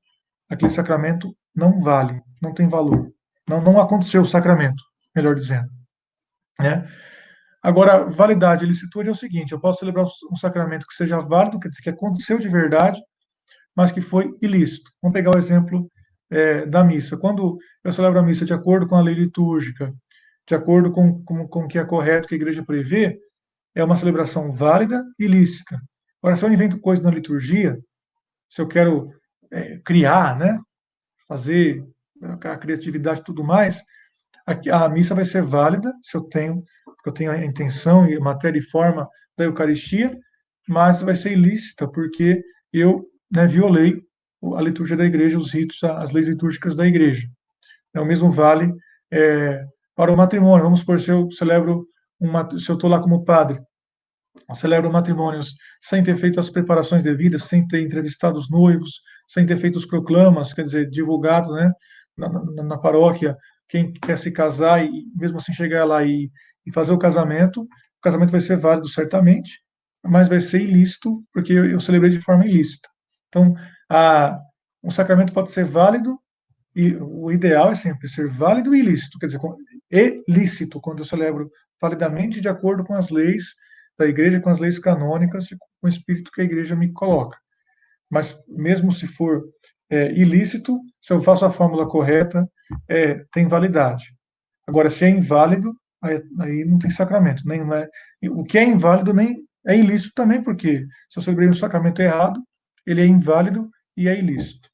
aquele sacramento não vale, não tem valor. Não aconteceu o sacramento, melhor dizendo. Né? Agora, validade e licitude é o seguinte: eu posso celebrar um sacramento que seja válido, quer dizer, que aconteceu de verdade, mas que foi ilícito. Vamos pegar o exemplo da missa. Quando eu celebro a missa de acordo com a lei litúrgica, de acordo com o que é correto, que a igreja prevê, é uma celebração válida e lícita. Agora, se eu invento coisa na liturgia, se eu quero criar, né, fazer a criatividade e tudo mais, a missa vai ser válida se eu tenho a intenção e matéria e forma da Eucaristia, mas vai ser ilícita porque eu, né, violei a liturgia da igreja, os ritos, as leis litúrgicas da igreja. O mesmo vale para o matrimônio. Vamos supor, se eu estou lá como padre, celebro matrimônios sem ter feito as preparações devidas, sem ter entrevistado os noivos, sem ter feito os proclamas, quer dizer, divulgado, né, na paróquia, quem quer se casar e mesmo assim chegar lá e fazer o casamento vai ser válido certamente, mas vai ser ilícito, porque eu celebrei de forma ilícita. Então, um sacramento pode ser válido, e o ideal é sempre ser válido e ilícito, quer dizer, lícito, quando eu celebro validamente de acordo com as leis da igreja, com as leis canônicas, com o espírito que a igreja me coloca. Mas mesmo se for ilícito, se eu faço a fórmula correta, tem validade. Agora, se é inválido, aí não tem sacramento. O que é inválido nem é ilícito também, porque se eu celebrei um sacramento errado, ele é inválido e é ilícito.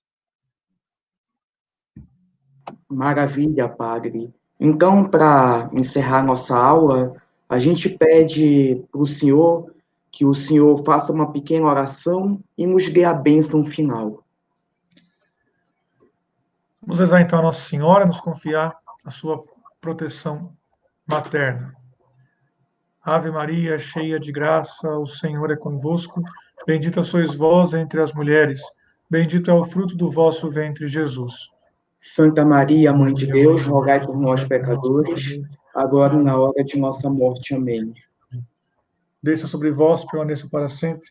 Maravilha, padre. Então, para encerrar nossa aula, a gente pede para o senhor que o senhor faça uma pequena oração e nos dê a bênção final. Vamos rezar então a Nossa Senhora, nos confiar a sua proteção materna. Ave Maria, cheia de graça, o Senhor é convosco. Bendita sois vós entre as mulheres. Bendito é o fruto do vosso ventre, Jesus. Santa Maria, Mãe de Deus, rogai por nós, pecadores, agora e na hora de nossa morte. Amém. Desça sobre vós, permaneça para sempre,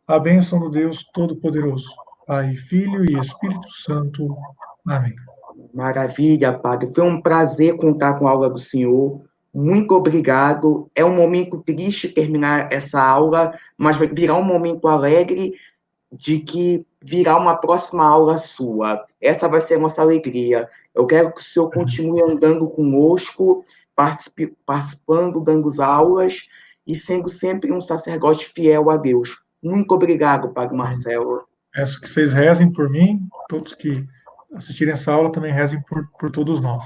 a bênção do Deus Todo-Poderoso, Pai, Filho e Espírito Santo. Amém. Maravilha, padre. Foi um prazer contar com a aula do senhor. Muito obrigado. É um momento triste terminar essa aula, mas vai virar um momento alegre de que virá uma próxima aula sua. Essa vai ser a nossa alegria. Eu quero que o senhor continue andando conosco, participando, dando as aulas e sendo sempre um sacerdote fiel a Deus. Muito obrigado, padre Marcelo. Peço que vocês rezem por mim, todos que assistirem essa aula também rezem por todos nós.